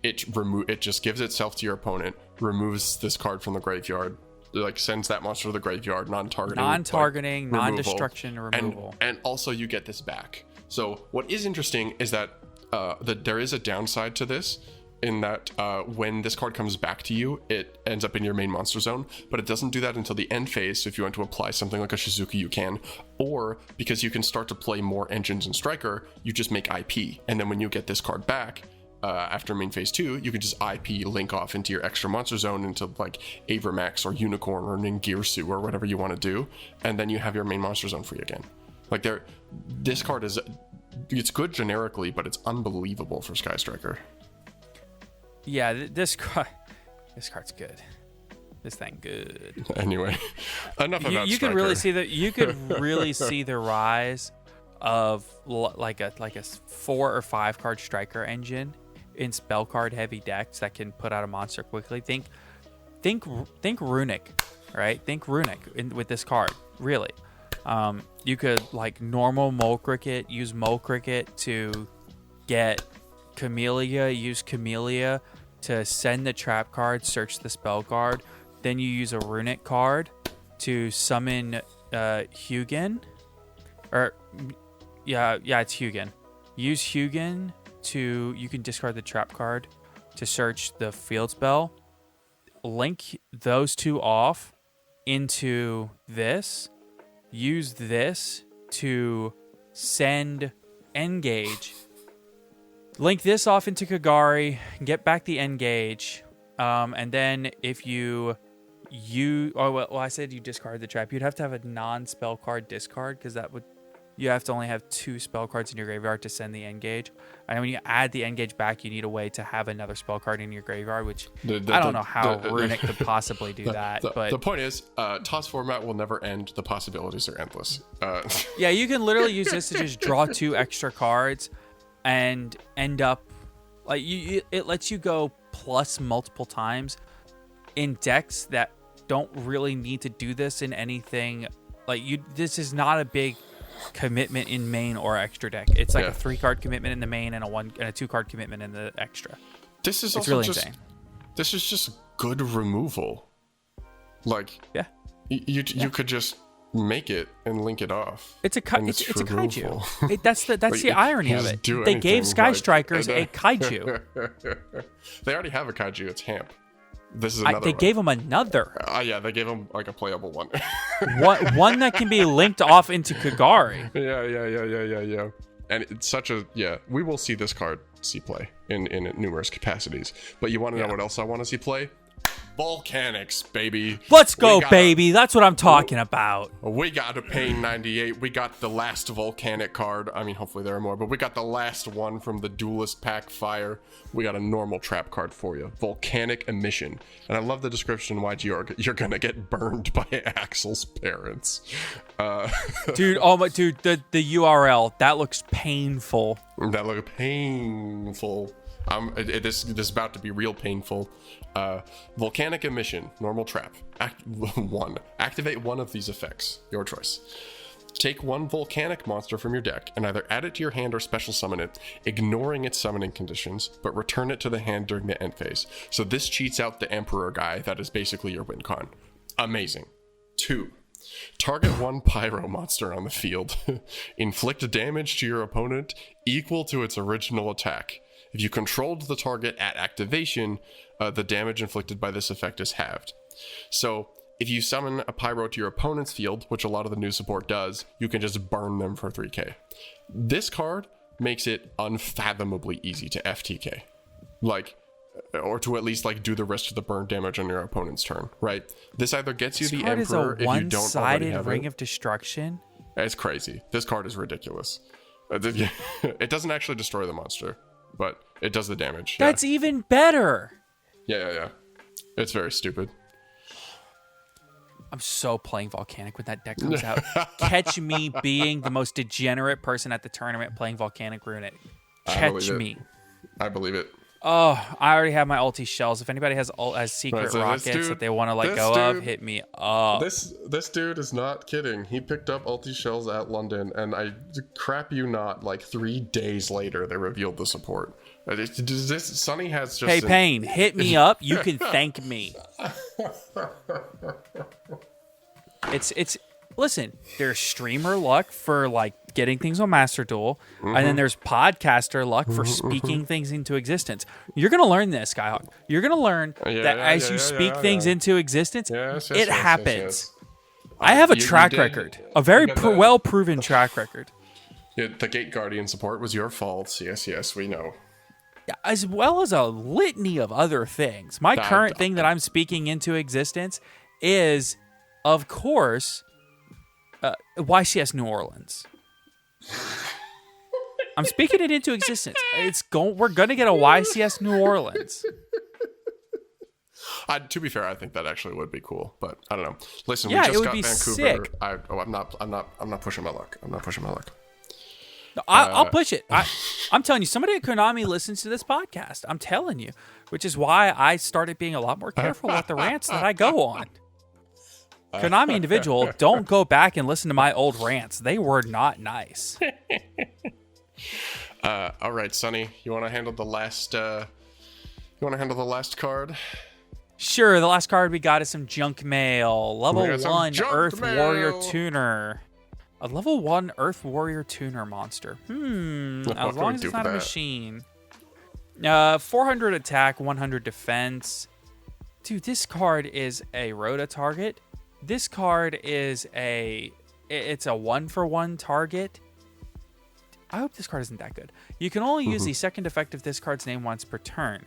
it just gives itself to your opponent, removes this card from the graveyard, like sends that monster to the graveyard, non-targeting, non-destruction removal, and also you get this back. So what is interesting is that there is a downside to this, in that when this card comes back to you, it ends up in your main monster zone, but it doesn't do that until the end phase. So if you want to apply something like a Shizuka, you can, or because you can start to play more engines and striker, you just make IP, and then when you get this card back after main phase 2, you can just IP link off into your extra monster zone, into like Avramax or Unicorn or Ningirsu or whatever you want to do, and then you have your main monster zone free again. Like this card it's good generically, but it's unbelievable for Sky Striker. Yeah, this card's good. This thing good. Anyway, enough about you Striker. could really see the rise of like a 4 or 5 card striker engine in spell card heavy decks that can put out a monster quickly. Think Runic, right? Think Runic with this card. Really, you could like normal Mole Cricket, use Mole Cricket to get Camellia, use Camellia to send the trap card, search the spell card. Then you use a Runic card to summon Hugin. Or yeah, it's Hugin. Use Hugin you can discard the trap card to search the field spell. Link those two off into this. Use this to send engage. Link this off into Kagari, get back the engage, and then if I said you discard the trap, you'd have to have a non-spell card discard, because you have to only have 2 spell cards in your graveyard to send the engage. And when you add the engage back, you need a way to have another spell card in your graveyard, which I don't know how Runic could possibly do that. But the point is, toss format will never end. The possibilities are endless. Yeah, you can literally use this to just draw 2 extra cards and end up like it lets you go plus multiple times in decks that don't really need to do this in anything. Like this is not a big commitment in main or extra deck. It's like a 3-card commitment in the main and a 2-card commitment in the extra. This is it's really insane. This is just good removal. Like you could just make it and link it off. It's a kaiju. That's the irony of it. They gave Sky Strikers a kaiju. They already have a kaiju. It's Hamp. This is another. They gave him another. Yeah, they gave him like a playable one. one that can be linked off into Kagari. Yeah. And it's such a we will see this card see play in numerous capacities. But you want to know what else I want to see play? Volcanics, baby. Let's go, baby. That's what I'm talking about. We got a Pain 98. We got the last volcanic card. I mean, hopefully there are more, but we got the last one from the Duelist Pack Fire. We got a normal trap card for you. Volcanic Emission. And I love the description, YG, you're going to get burned by Axel's parents. Dude, the URL, that looks painful. That looks painful. This is about to be real painful. Volcanic Emission, normal trap. Activate one of these effects. Your choice. Take one volcanic monster from your deck and either add it to your hand or special summon it, ignoring its summoning conditions, but return it to the hand during the end phase. So this cheats out the Emperor guy that is basically your win con. Amazing. 2. Target one pyro monster on the field. Inflict damage to your opponent equal to its original attack. If you controlled the target at activation, the damage inflicted by this effect is halved. So if you summon a pyro to your opponent's field, which a lot of the new support does, you can just burn them for 3k. This card makes it unfathomably easy to FTK. Like, or to at least like do the rest of the burn damage on your opponent's turn, right? This either gets you the Emperor if you don't already have ring it. of destruction. It's crazy. This card is ridiculous. It doesn't actually destroy the monster, but it does the damage. That's even better. Yeah. It's very stupid. I'm so playing Volcanic when that deck comes out. Catch me being the most degenerate person at the tournament playing Volcanic Runic. Catch me. I believe it. Oh, I already have my ulti shells. If anybody has secret rockets that they want to let go of, hit me up. This dude is not kidding. He picked up ulti shells at London, and I crap you not, like 3 days later, they revealed the support. Sunny has just... Hey, Payne, hit me up. You can thank me. It's listen, there's streamer luck for like getting things on Master Duel, and then there's podcaster luck for speaking things into existence. You're gonna learn this, Skyhawk. You're gonna learn that as you speak things into existence, it happens. Yes. I have a track record, a very well-proven track record. The Gate Guardian support was your fault. Yes, we know. As well as a litany of other things. My current thing that I'm speaking into existence is, of course, YCS New Orleans. I'm speaking it into existence. We're gonna get a YCS New Orleans. To be fair, I think that actually would be cool, but I don't know. Listen, Yeah, we it just would got be Vancouver. sick. I'm not pushing my luck. No, I'll push it. I'm telling you, somebody at Konami listens to this podcast. I'm telling you, which is why I started being a lot more careful with the rants that I go on. Konami individual, don't go back and listen to my old rants. They were not nice. All right, Sonny, you want to handle the last? Card? Sure. The last card we got is some junk mail. Level 1 Earth mail. Warrior Tuner. A level 1 Earth Warrior Tuner monster. As long as it's not a machine. 400 attack, 100 defense. Dude, this card is a Rhoda target. This card is it's a 1-for-1 target. I hope this card isn't that good. You can only use the second effect of this card's name once per turn.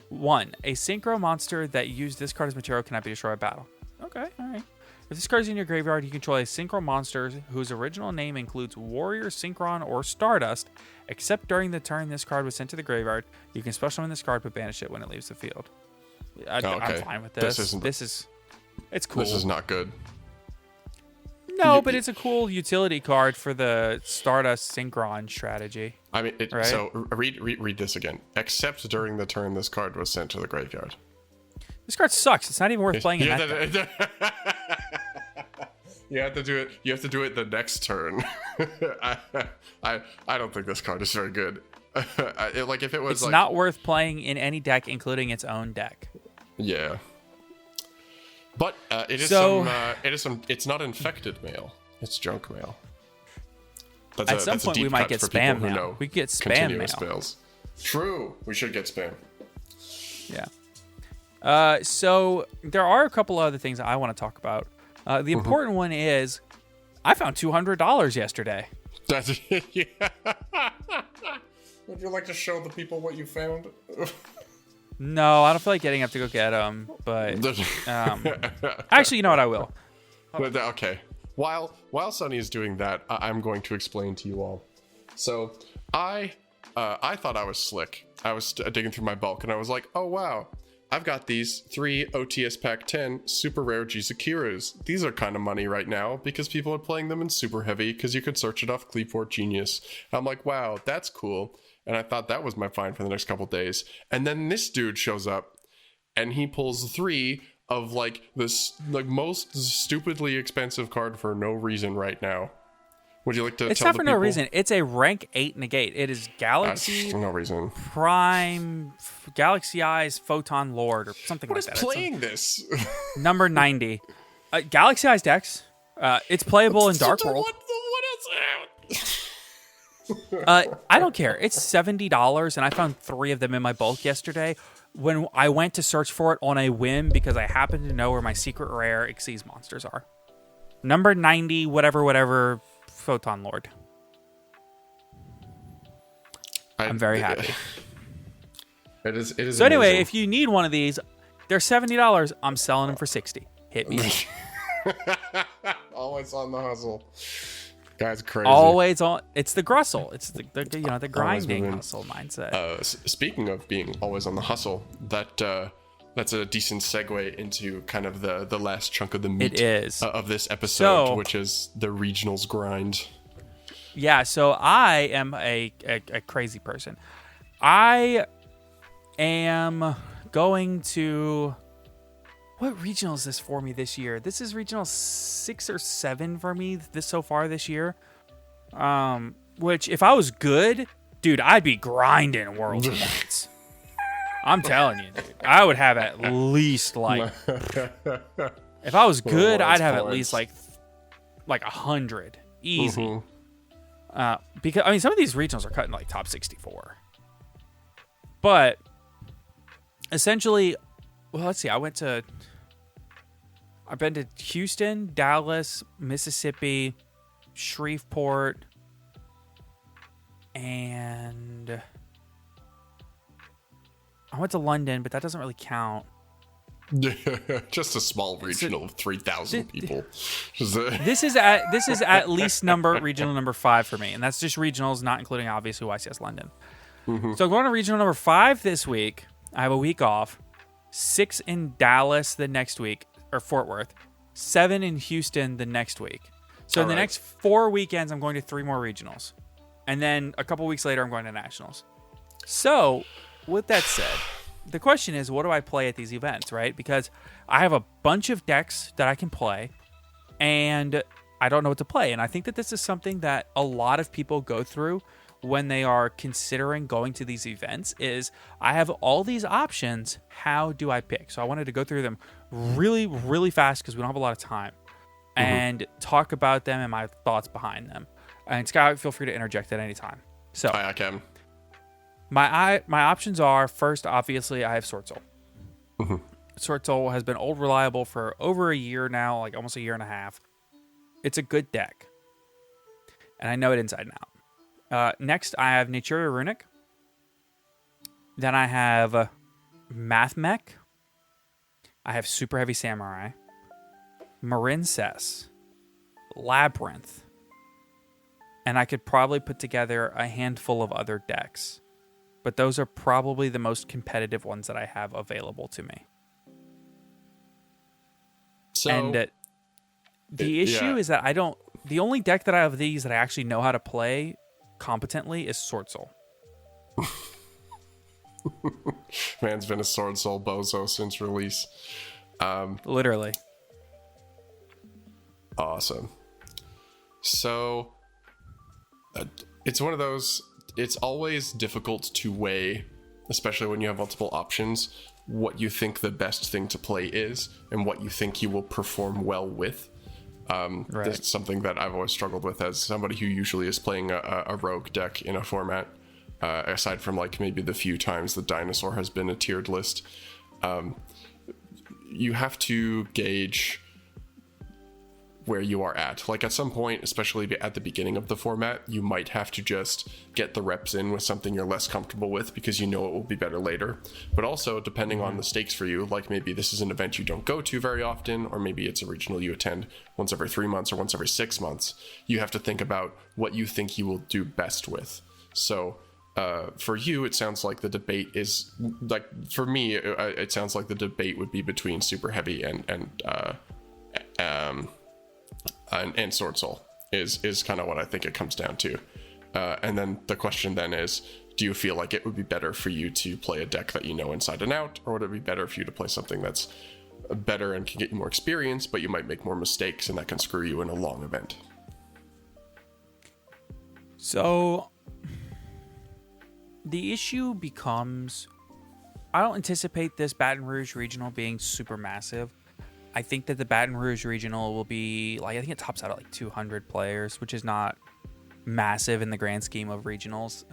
1. A synchro monster that used this card as material cannot be destroyed by battle. Okay, alright. If this card is in your graveyard, you control a synchro monster whose original name includes Warrior, Synchron, or Stardust, except during the turn this card was sent to the graveyard. You can special summon this card but banish it when it leaves the field. I'm fine with this. It's cool. This is not good. No, but it's a cool utility card for the Stardust Synchron strategy. I mean, right? So read this again. Except during the turn this card was sent to the graveyard. This card sucks. It's not even worth playing in that deck. You have to do it. You have to do it the next turn. I don't think this card is very good. Like if it was, it's not worth playing in any deck, including its own deck. Yeah. But it's not infected mail. It's junk mail. At some point, we might get spam mail. We get spam mail. Spells. True. We should get spam. Yeah. So there are a couple other things I want to talk about. The important one is I found $200 yesterday. Yeah. Would you like to show the people what you found? No, I don't feel like getting up to go get them. But actually, you know what? I will. Okay. While Sunny is doing that, I'm going to explain to you all. So I thought I was slick. I was digging through my bulk, and I was like, oh wow, I've got these 3 OTS Pack 10 super rare Jizakirus. These are kind of money right now because people are playing them in super heavy because you could search it off Cleaport Genius. And I'm like, wow, that's cool. And I thought that was my find for the next couple days. And then this dude shows up and he pulls 3 of like this most stupidly expensive card for no reason right now. Would you like to It's tell not the for people? no reason. It's a rank 8 negate. It is Galaxy For no reason. Prime Galaxy Eyes Photon Lord or something What like that. is playing this? Number 90. Galaxy Eyes Dex. It's playable in Dark World. What is I don't care. It's $70, and I found 3 of them in my bulk yesterday when I went to search for it on a whim because I happen to know where my secret rare Xyz monsters are. Number 90, whatever, Photon Lord. I'm very happy. It is. So anyway, amazing. if you need one of these, they're $70. I'm selling them for $60. Hit me. Always on the hustle. Guy's crazy. Always on. It's the grustle. It's the grinding hustle mindset. Speaking of being always on the hustle, that's a decent segue into kind of the last chunk of the meat of this episode, which is the regionals grind. Yeah, so I am a crazy person. I am going to... What regional is this for me this year? This is regional 6 or 7 for me so far this year. Which, if I was good, dude, I'd be grinding Worlds events. I'm telling you, dude. I would have at least, like... if I was good, I'd have at least, like 100. Easy. Mm-hmm. Because, I mean, some of these regionals are cutting, like, top 64. But, essentially... Well, let's see. I've been to Houston, Dallas, Mississippi, Shreveport, and I went to London, but that doesn't really count. Just a small regional of 3,000 people. This is at least regional number 5 for me, and that's just regionals, not including obviously YCS London. Mm-hmm. So I'm going to regional number 5 this week. I have a week off. 6 in Dallas the next week, or Fort Worth. 7 in Houston the next week. So in the next 4 weekends, I'm going to 3 more regionals. And then a couple weeks later, I'm going to nationals. So, with that said, the question is, what do I play at these events, right? Because I have a bunch of decks that I can play, and I don't know what to play. And I think that this is something that a lot of people go through when they are considering going to these events is I have all these options. How do I pick? So I wanted to go through them really, really fast because we don't have a lot of time and talk about them and my thoughts behind them. And Scott, feel free to interject at any time. So I can. My options are, first, obviously, I have Sword Soul. Mm-hmm. Sword Soul has been old reliable for over a year now, like almost a year and a half. It's a good deck. And I know it inside and out. Next, I have Naturia Runic. Then I have Math Mech. I have Super Heavy Samurai. Marin Cess. Labyrinth. And I could probably put together a handful of other decks. But those are probably the most competitive ones that I have available to me. So, and the issue is that the only deck that I have these that I actually know how to play competently is Sword Soul. Man's been a Sword Soul bozo since release. Literally. Awesome. So, it's one of those, it's always difficult to weigh, especially when you have multiple options, what you think the best thing to play is and what you think you will perform well with. That's something that I've always struggled with as somebody who usually is playing a rogue deck in a format, aside from like maybe the few times the dinosaur has been a tiered list. You have to gauge where you are at. Like at some point, especially at the beginning of the format, you might have to just get the reps in with something you're less comfortable with because you know it will be better later. But also, depending on the stakes for you, like maybe this is an event you don't go to very often, or maybe it's a regional you attend once every 3 months or once every 6 months, you have to think about what you think you will do best with. So for you, it sounds like the debate is, like for me, it sounds like the debate would be between Super Heavy and Sword Soul is kind of what I think it comes down to. And then the question then is, do you feel like it would be better for you to play a deck that you know inside and out, or would it be better for you to play something that's better and can get you more experience, but you might make more mistakes and that can screw you in a long event? So the issue becomes, I don't anticipate this Baton Rouge Regional being super massive. I think that the Baton Rouge Regional will be, like, I think it tops out at like 200 players, which is not massive in the grand scheme of regionals.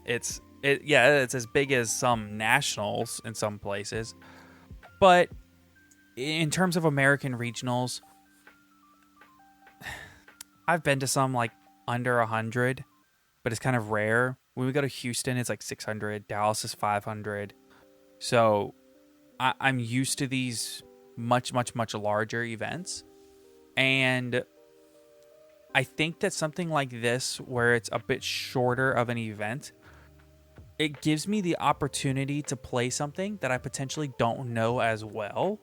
It's as big as some nationals in some places, but in terms of American regionals, I've been to some like under 100, but it's kind of rare. When we go to Houston, it's like 600. Dallas is 500. So I'm used to these much larger events. And I think that something like this, where it's a bit shorter of an event, it gives me the opportunity to play something that I potentially don't know as well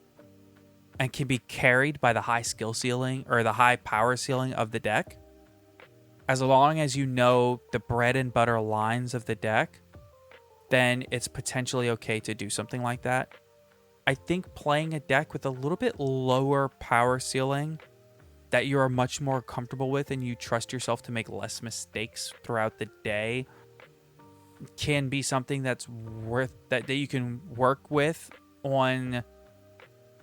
and can be carried by the high skill ceiling or the high power ceiling of the deck. As long as you know the bread and butter lines of the deck, then it's potentially okay to do something like that. I think playing a deck with a little bit lower power ceiling that you are much more comfortable with and you trust yourself to make less mistakes throughout the day can be something that's worth that you can work with in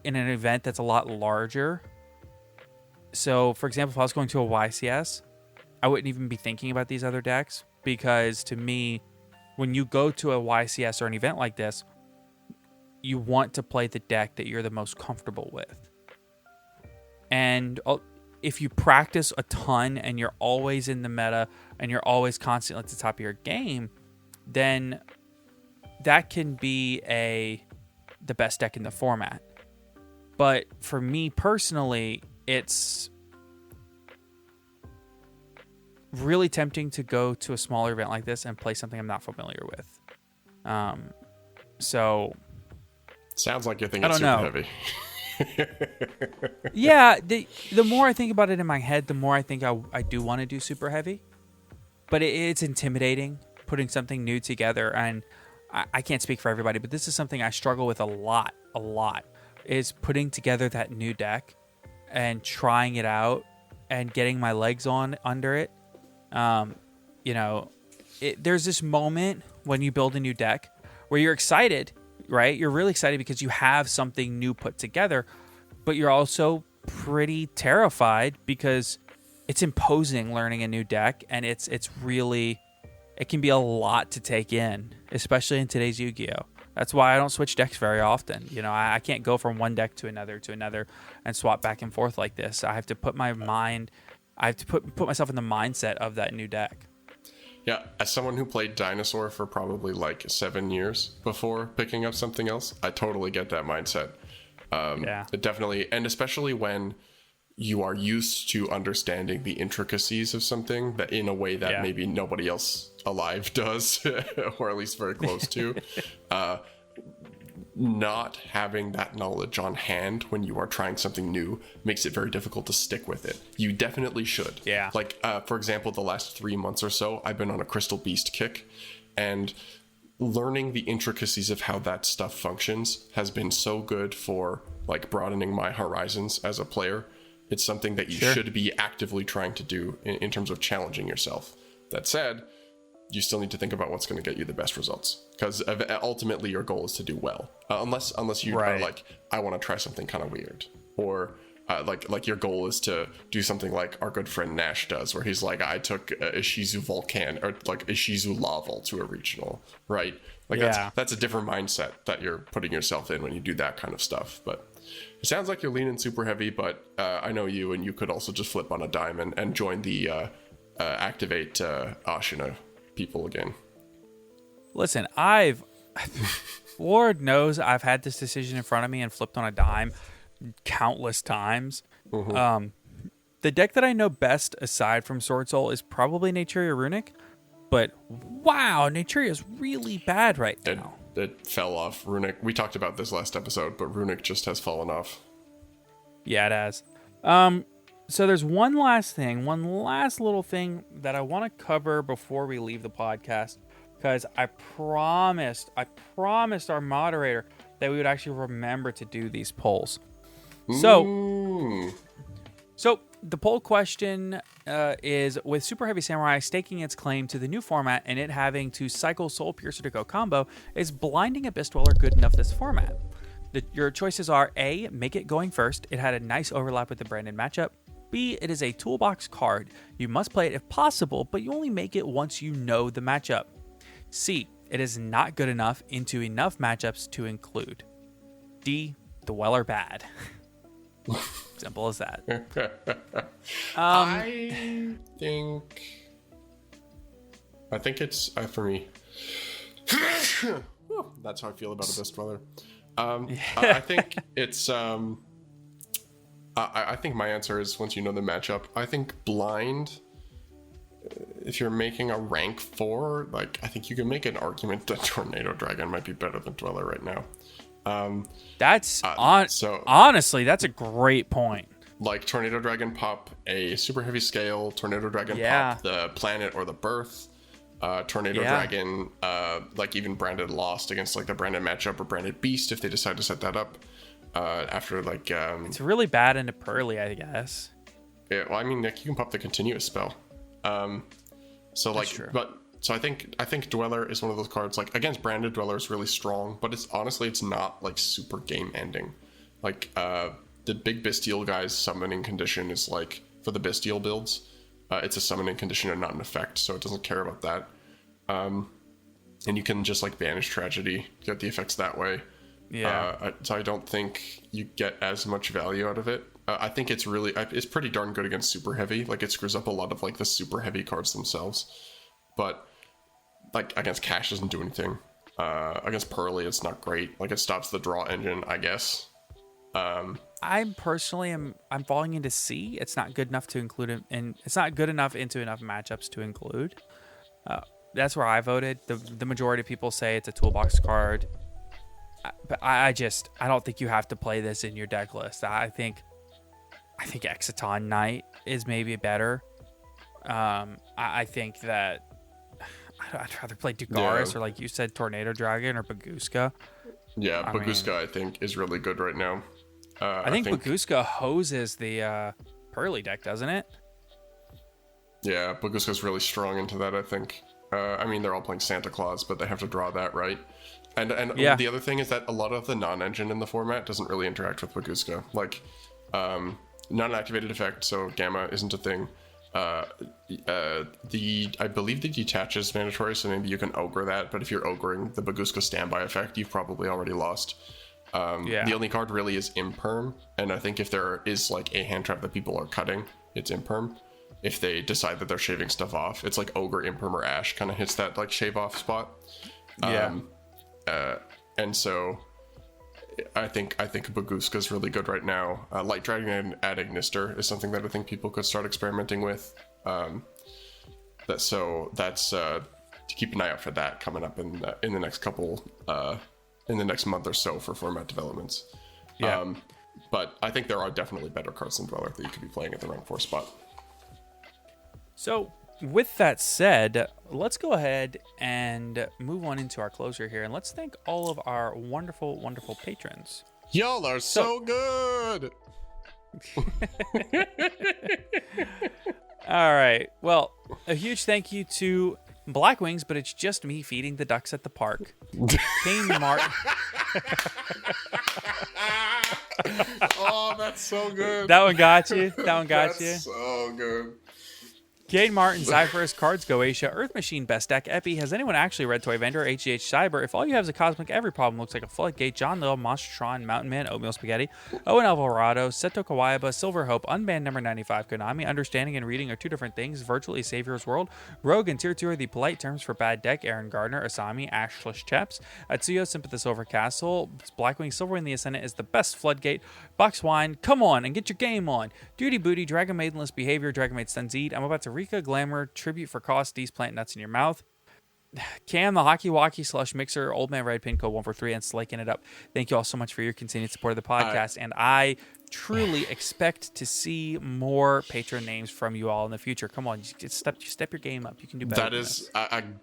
an event that's a lot larger. So, for example, if I was going to a YCS, I wouldn't even be thinking about these other decks, because to me, when you go to a YCS or an event like this, you want to play the deck that you're the most comfortable with. And if you practice a ton and you're always in the meta and you're always constantly at the top of your game, then that can be the best deck in the format. But for me personally, it's really tempting to go to a smaller event like this and play something I'm not familiar with. So sounds like you're thinking super heavy. Yeah, the more I think about it in my head, the more I think I do want to do super heavy. But it's intimidating putting something new together, and I can't speak for everybody, but this is something I struggle with a lot, is putting together that new deck and trying it out and getting my legs under it. There's this moment when you build a new deck where you're excited, right? You're really excited because you have something new put together, but you're also pretty terrified because it's imposing learning a new deck, and it can be a lot to take in, especially in today's Yu-Gi-Oh! That's why I don't switch decks very often. I can't go from one deck to another and swap back and forth like this. I have to put put myself in the mindset of that new deck. Yeah, as someone who played Dinosaur for probably like 7 years before picking up something else, I totally get that mindset. It definitely, and especially when you are used to understanding the intricacies of something that in a way that maybe nobody else alive does, or at least very close to. Not having that knowledge on hand when you are trying something new makes it very difficult to stick with it. You definitely should. Yeah. Like, for example, the last 3 months or so, I've been on a Crystal Beast kick, and learning the intricacies of how that stuff functions has been so good for like broadening my horizons as a player. It's something that you should be actively trying to do in terms of challenging yourself. That said, you still need to think about what's going to get you the best results, because ultimately your goal is to do well. Unless you are like, I want to try something kind of weird, or like your goal is to do something like our good friend Nash does, where he's like, I took Ishizu Volcan or like Ishizu Laval to a regional, right? Like that's a different mindset that you're putting yourself in when you do that kind of stuff. But it sounds like you're leaning super heavy, but I know you, and you could also just flip on a dime and join the activate Ashina people again. Listen, Lord knows I've had this decision in front of me and flipped on a dime countless times. Mm-hmm. The deck that I know best aside from Sword Soul is probably Naturia Runic, but wow, Naturia is really bad right now. It fell off. Runic, we talked about this last episode, but Runic just has fallen off. Yeah, it has. So there's one last little thing that I want to cover before we leave the podcast, because I promised our moderator that we would actually remember to do these polls. So the poll question is, with Super Heavy Samurai staking its claim to the new format and it having to cycle Soul Piercer to go combo, is Blinding Abyss Dweller good enough this format? Your choices are A, make it going first. It had a nice overlap with the Brandon matchup. B, it is a toolbox card. You must play it if possible, but you only make it once you know the matchup. C, it is not good enough into enough matchups to include. D, Dweller bad. Simple as that. I think it's for me. That's how I feel about Abyss Dweller. I think it's. I think my answer is once you know the matchup. I think blind. If you're making a rank 4, like I think you can make an argument that Tornado Dragon might be better than Dweller right now. Honestly, that's a great point. Like Tornado Dragon pop a super heavy scale, Tornado Dragon pop the planet or the birth, Tornado Dragon like even branded lost against like the branded matchup or branded beast if they decide to set that up after like it's really bad into Pearly, I guess. Yeah, well, I mean, Nick, you can pop the continuous spell. So like, but so I think Dweller is one of those cards like against branded Dweller is really strong, but it's not like super game ending. Like the big Bestial guy's summoning condition is like for the Bestial builds, it's a summoning condition and not an effect, so it doesn't care about that. And you can just like banish Tragedy, get the effects that way. Yeah. So I don't think you get as much value out of it. I think it's pretty darn good against super heavy. Like it screws up a lot of like the super heavy cards themselves, but like against Cash doesn't do anything. Against Pearly, it's not great. Like it stops the draw engine, I guess. I'm falling into C. It's not good enough to include him, and it's not good enough into enough matchups to include. That's where I voted. The majority of people say it's a toolbox card, but I don't think you have to play this in your deck list. I think Exciton Knight is maybe better. I think that I'd rather play Dugaris or like you said, Tornado Dragon or Baguska. Yeah, Baguska I think is really good right now. I think Baguska hoses the Pearly deck, doesn't it? Yeah, Baguska's really strong into that, I think. I mean, they're all playing Santa Claus, but they have to draw that, right? And the other thing is that a lot of the non-engine in the format doesn't really interact with Baguska. Like, non-activated effect, so Gamma isn't a thing. I believe the detach is mandatory, so maybe you can ogre that, but if you're ogring the Baguska standby effect, you've probably already lost. The only card really is Imperm, and I think if there is like a hand trap that people are cutting, it's Imperm. If they decide that they're shaving stuff off, it's like Ogre, Imperm, or Ash kind of hits that like shave off spot. And so I think Baguska is really good right now. Light Dragon and Ignister is something that I think people could start experimenting with. That's to keep an eye out for that coming up in the next couple in the next month or so for format developments. But I think there are definitely better cards than Dweller that you could be playing at the rank 4 spot. So with that said, let's go ahead and move on into our closer here, and let's thank all of our wonderful, wonderful patrons. Y'all are so good! All right. Well, a huge thank you to Black Wings, but it's just me feeding the ducks at the park. Kane Martin. Oh, that's so good. That one got you. That's so good. Cade Martin, Zyphorus, Cards, Goetia, Earth Machine, Best Deck, Epi. Has anyone actually read Toy Vendor, HGH Cyber? If all you have is a Cosmic, every problem looks like a floodgate. John Lill, Monstron, Mountain Man, Oatmeal Spaghetti, Owen Alvarado, Seto Kawaiba, Silver Hope, Unbanned Number 95, Konami. Understanding and reading are two different things. Virtually Savior's World, Rogue and Tier 2 are the polite terms for bad deck. Aaron Gardner, Asami, Ashlish Chaps, Atsuyo, Sympathis Silver Castle, Blackwing, Silverwing the Ascendant is the best floodgate. Box Wine, come on and get your game on. Duty Booty, Dragon Maidenless Behavior, Dragon Maid Stunzed. I'm about to Rika, Glamour, Tribute for Cost, These Plant Nuts in Your Mouth. Cam, the Hockey Walkie / Mixer, Old Man Red, Pin Code 143, and Slaking It Up. Thank you all so much for your continued support of the podcast, and I truly expect to see more patron names from you all in the future. Come on, just step your game up. You can do better. That is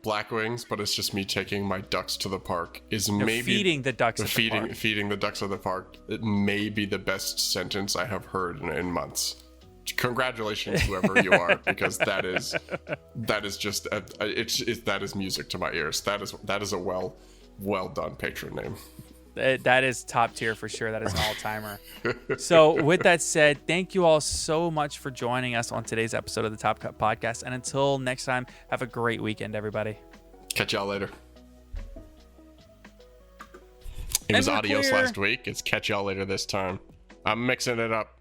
Black Wings, but it's just me taking my ducks to the park. Feeding the ducks feeding the ducks at the park. It may be the best sentence I have heard in months. Congratulations, whoever you are, because that is just that is music to my ears. That is a well done patron name. That is top tier for sure. That is an all-timer. So with that said, thank you all so much for joining us on today's episode of the Top Cut Podcast. And until next time, have a great weekend, everybody. Catch y'all later. It was adios last week. It's catch y'all later this time. I'm mixing it up.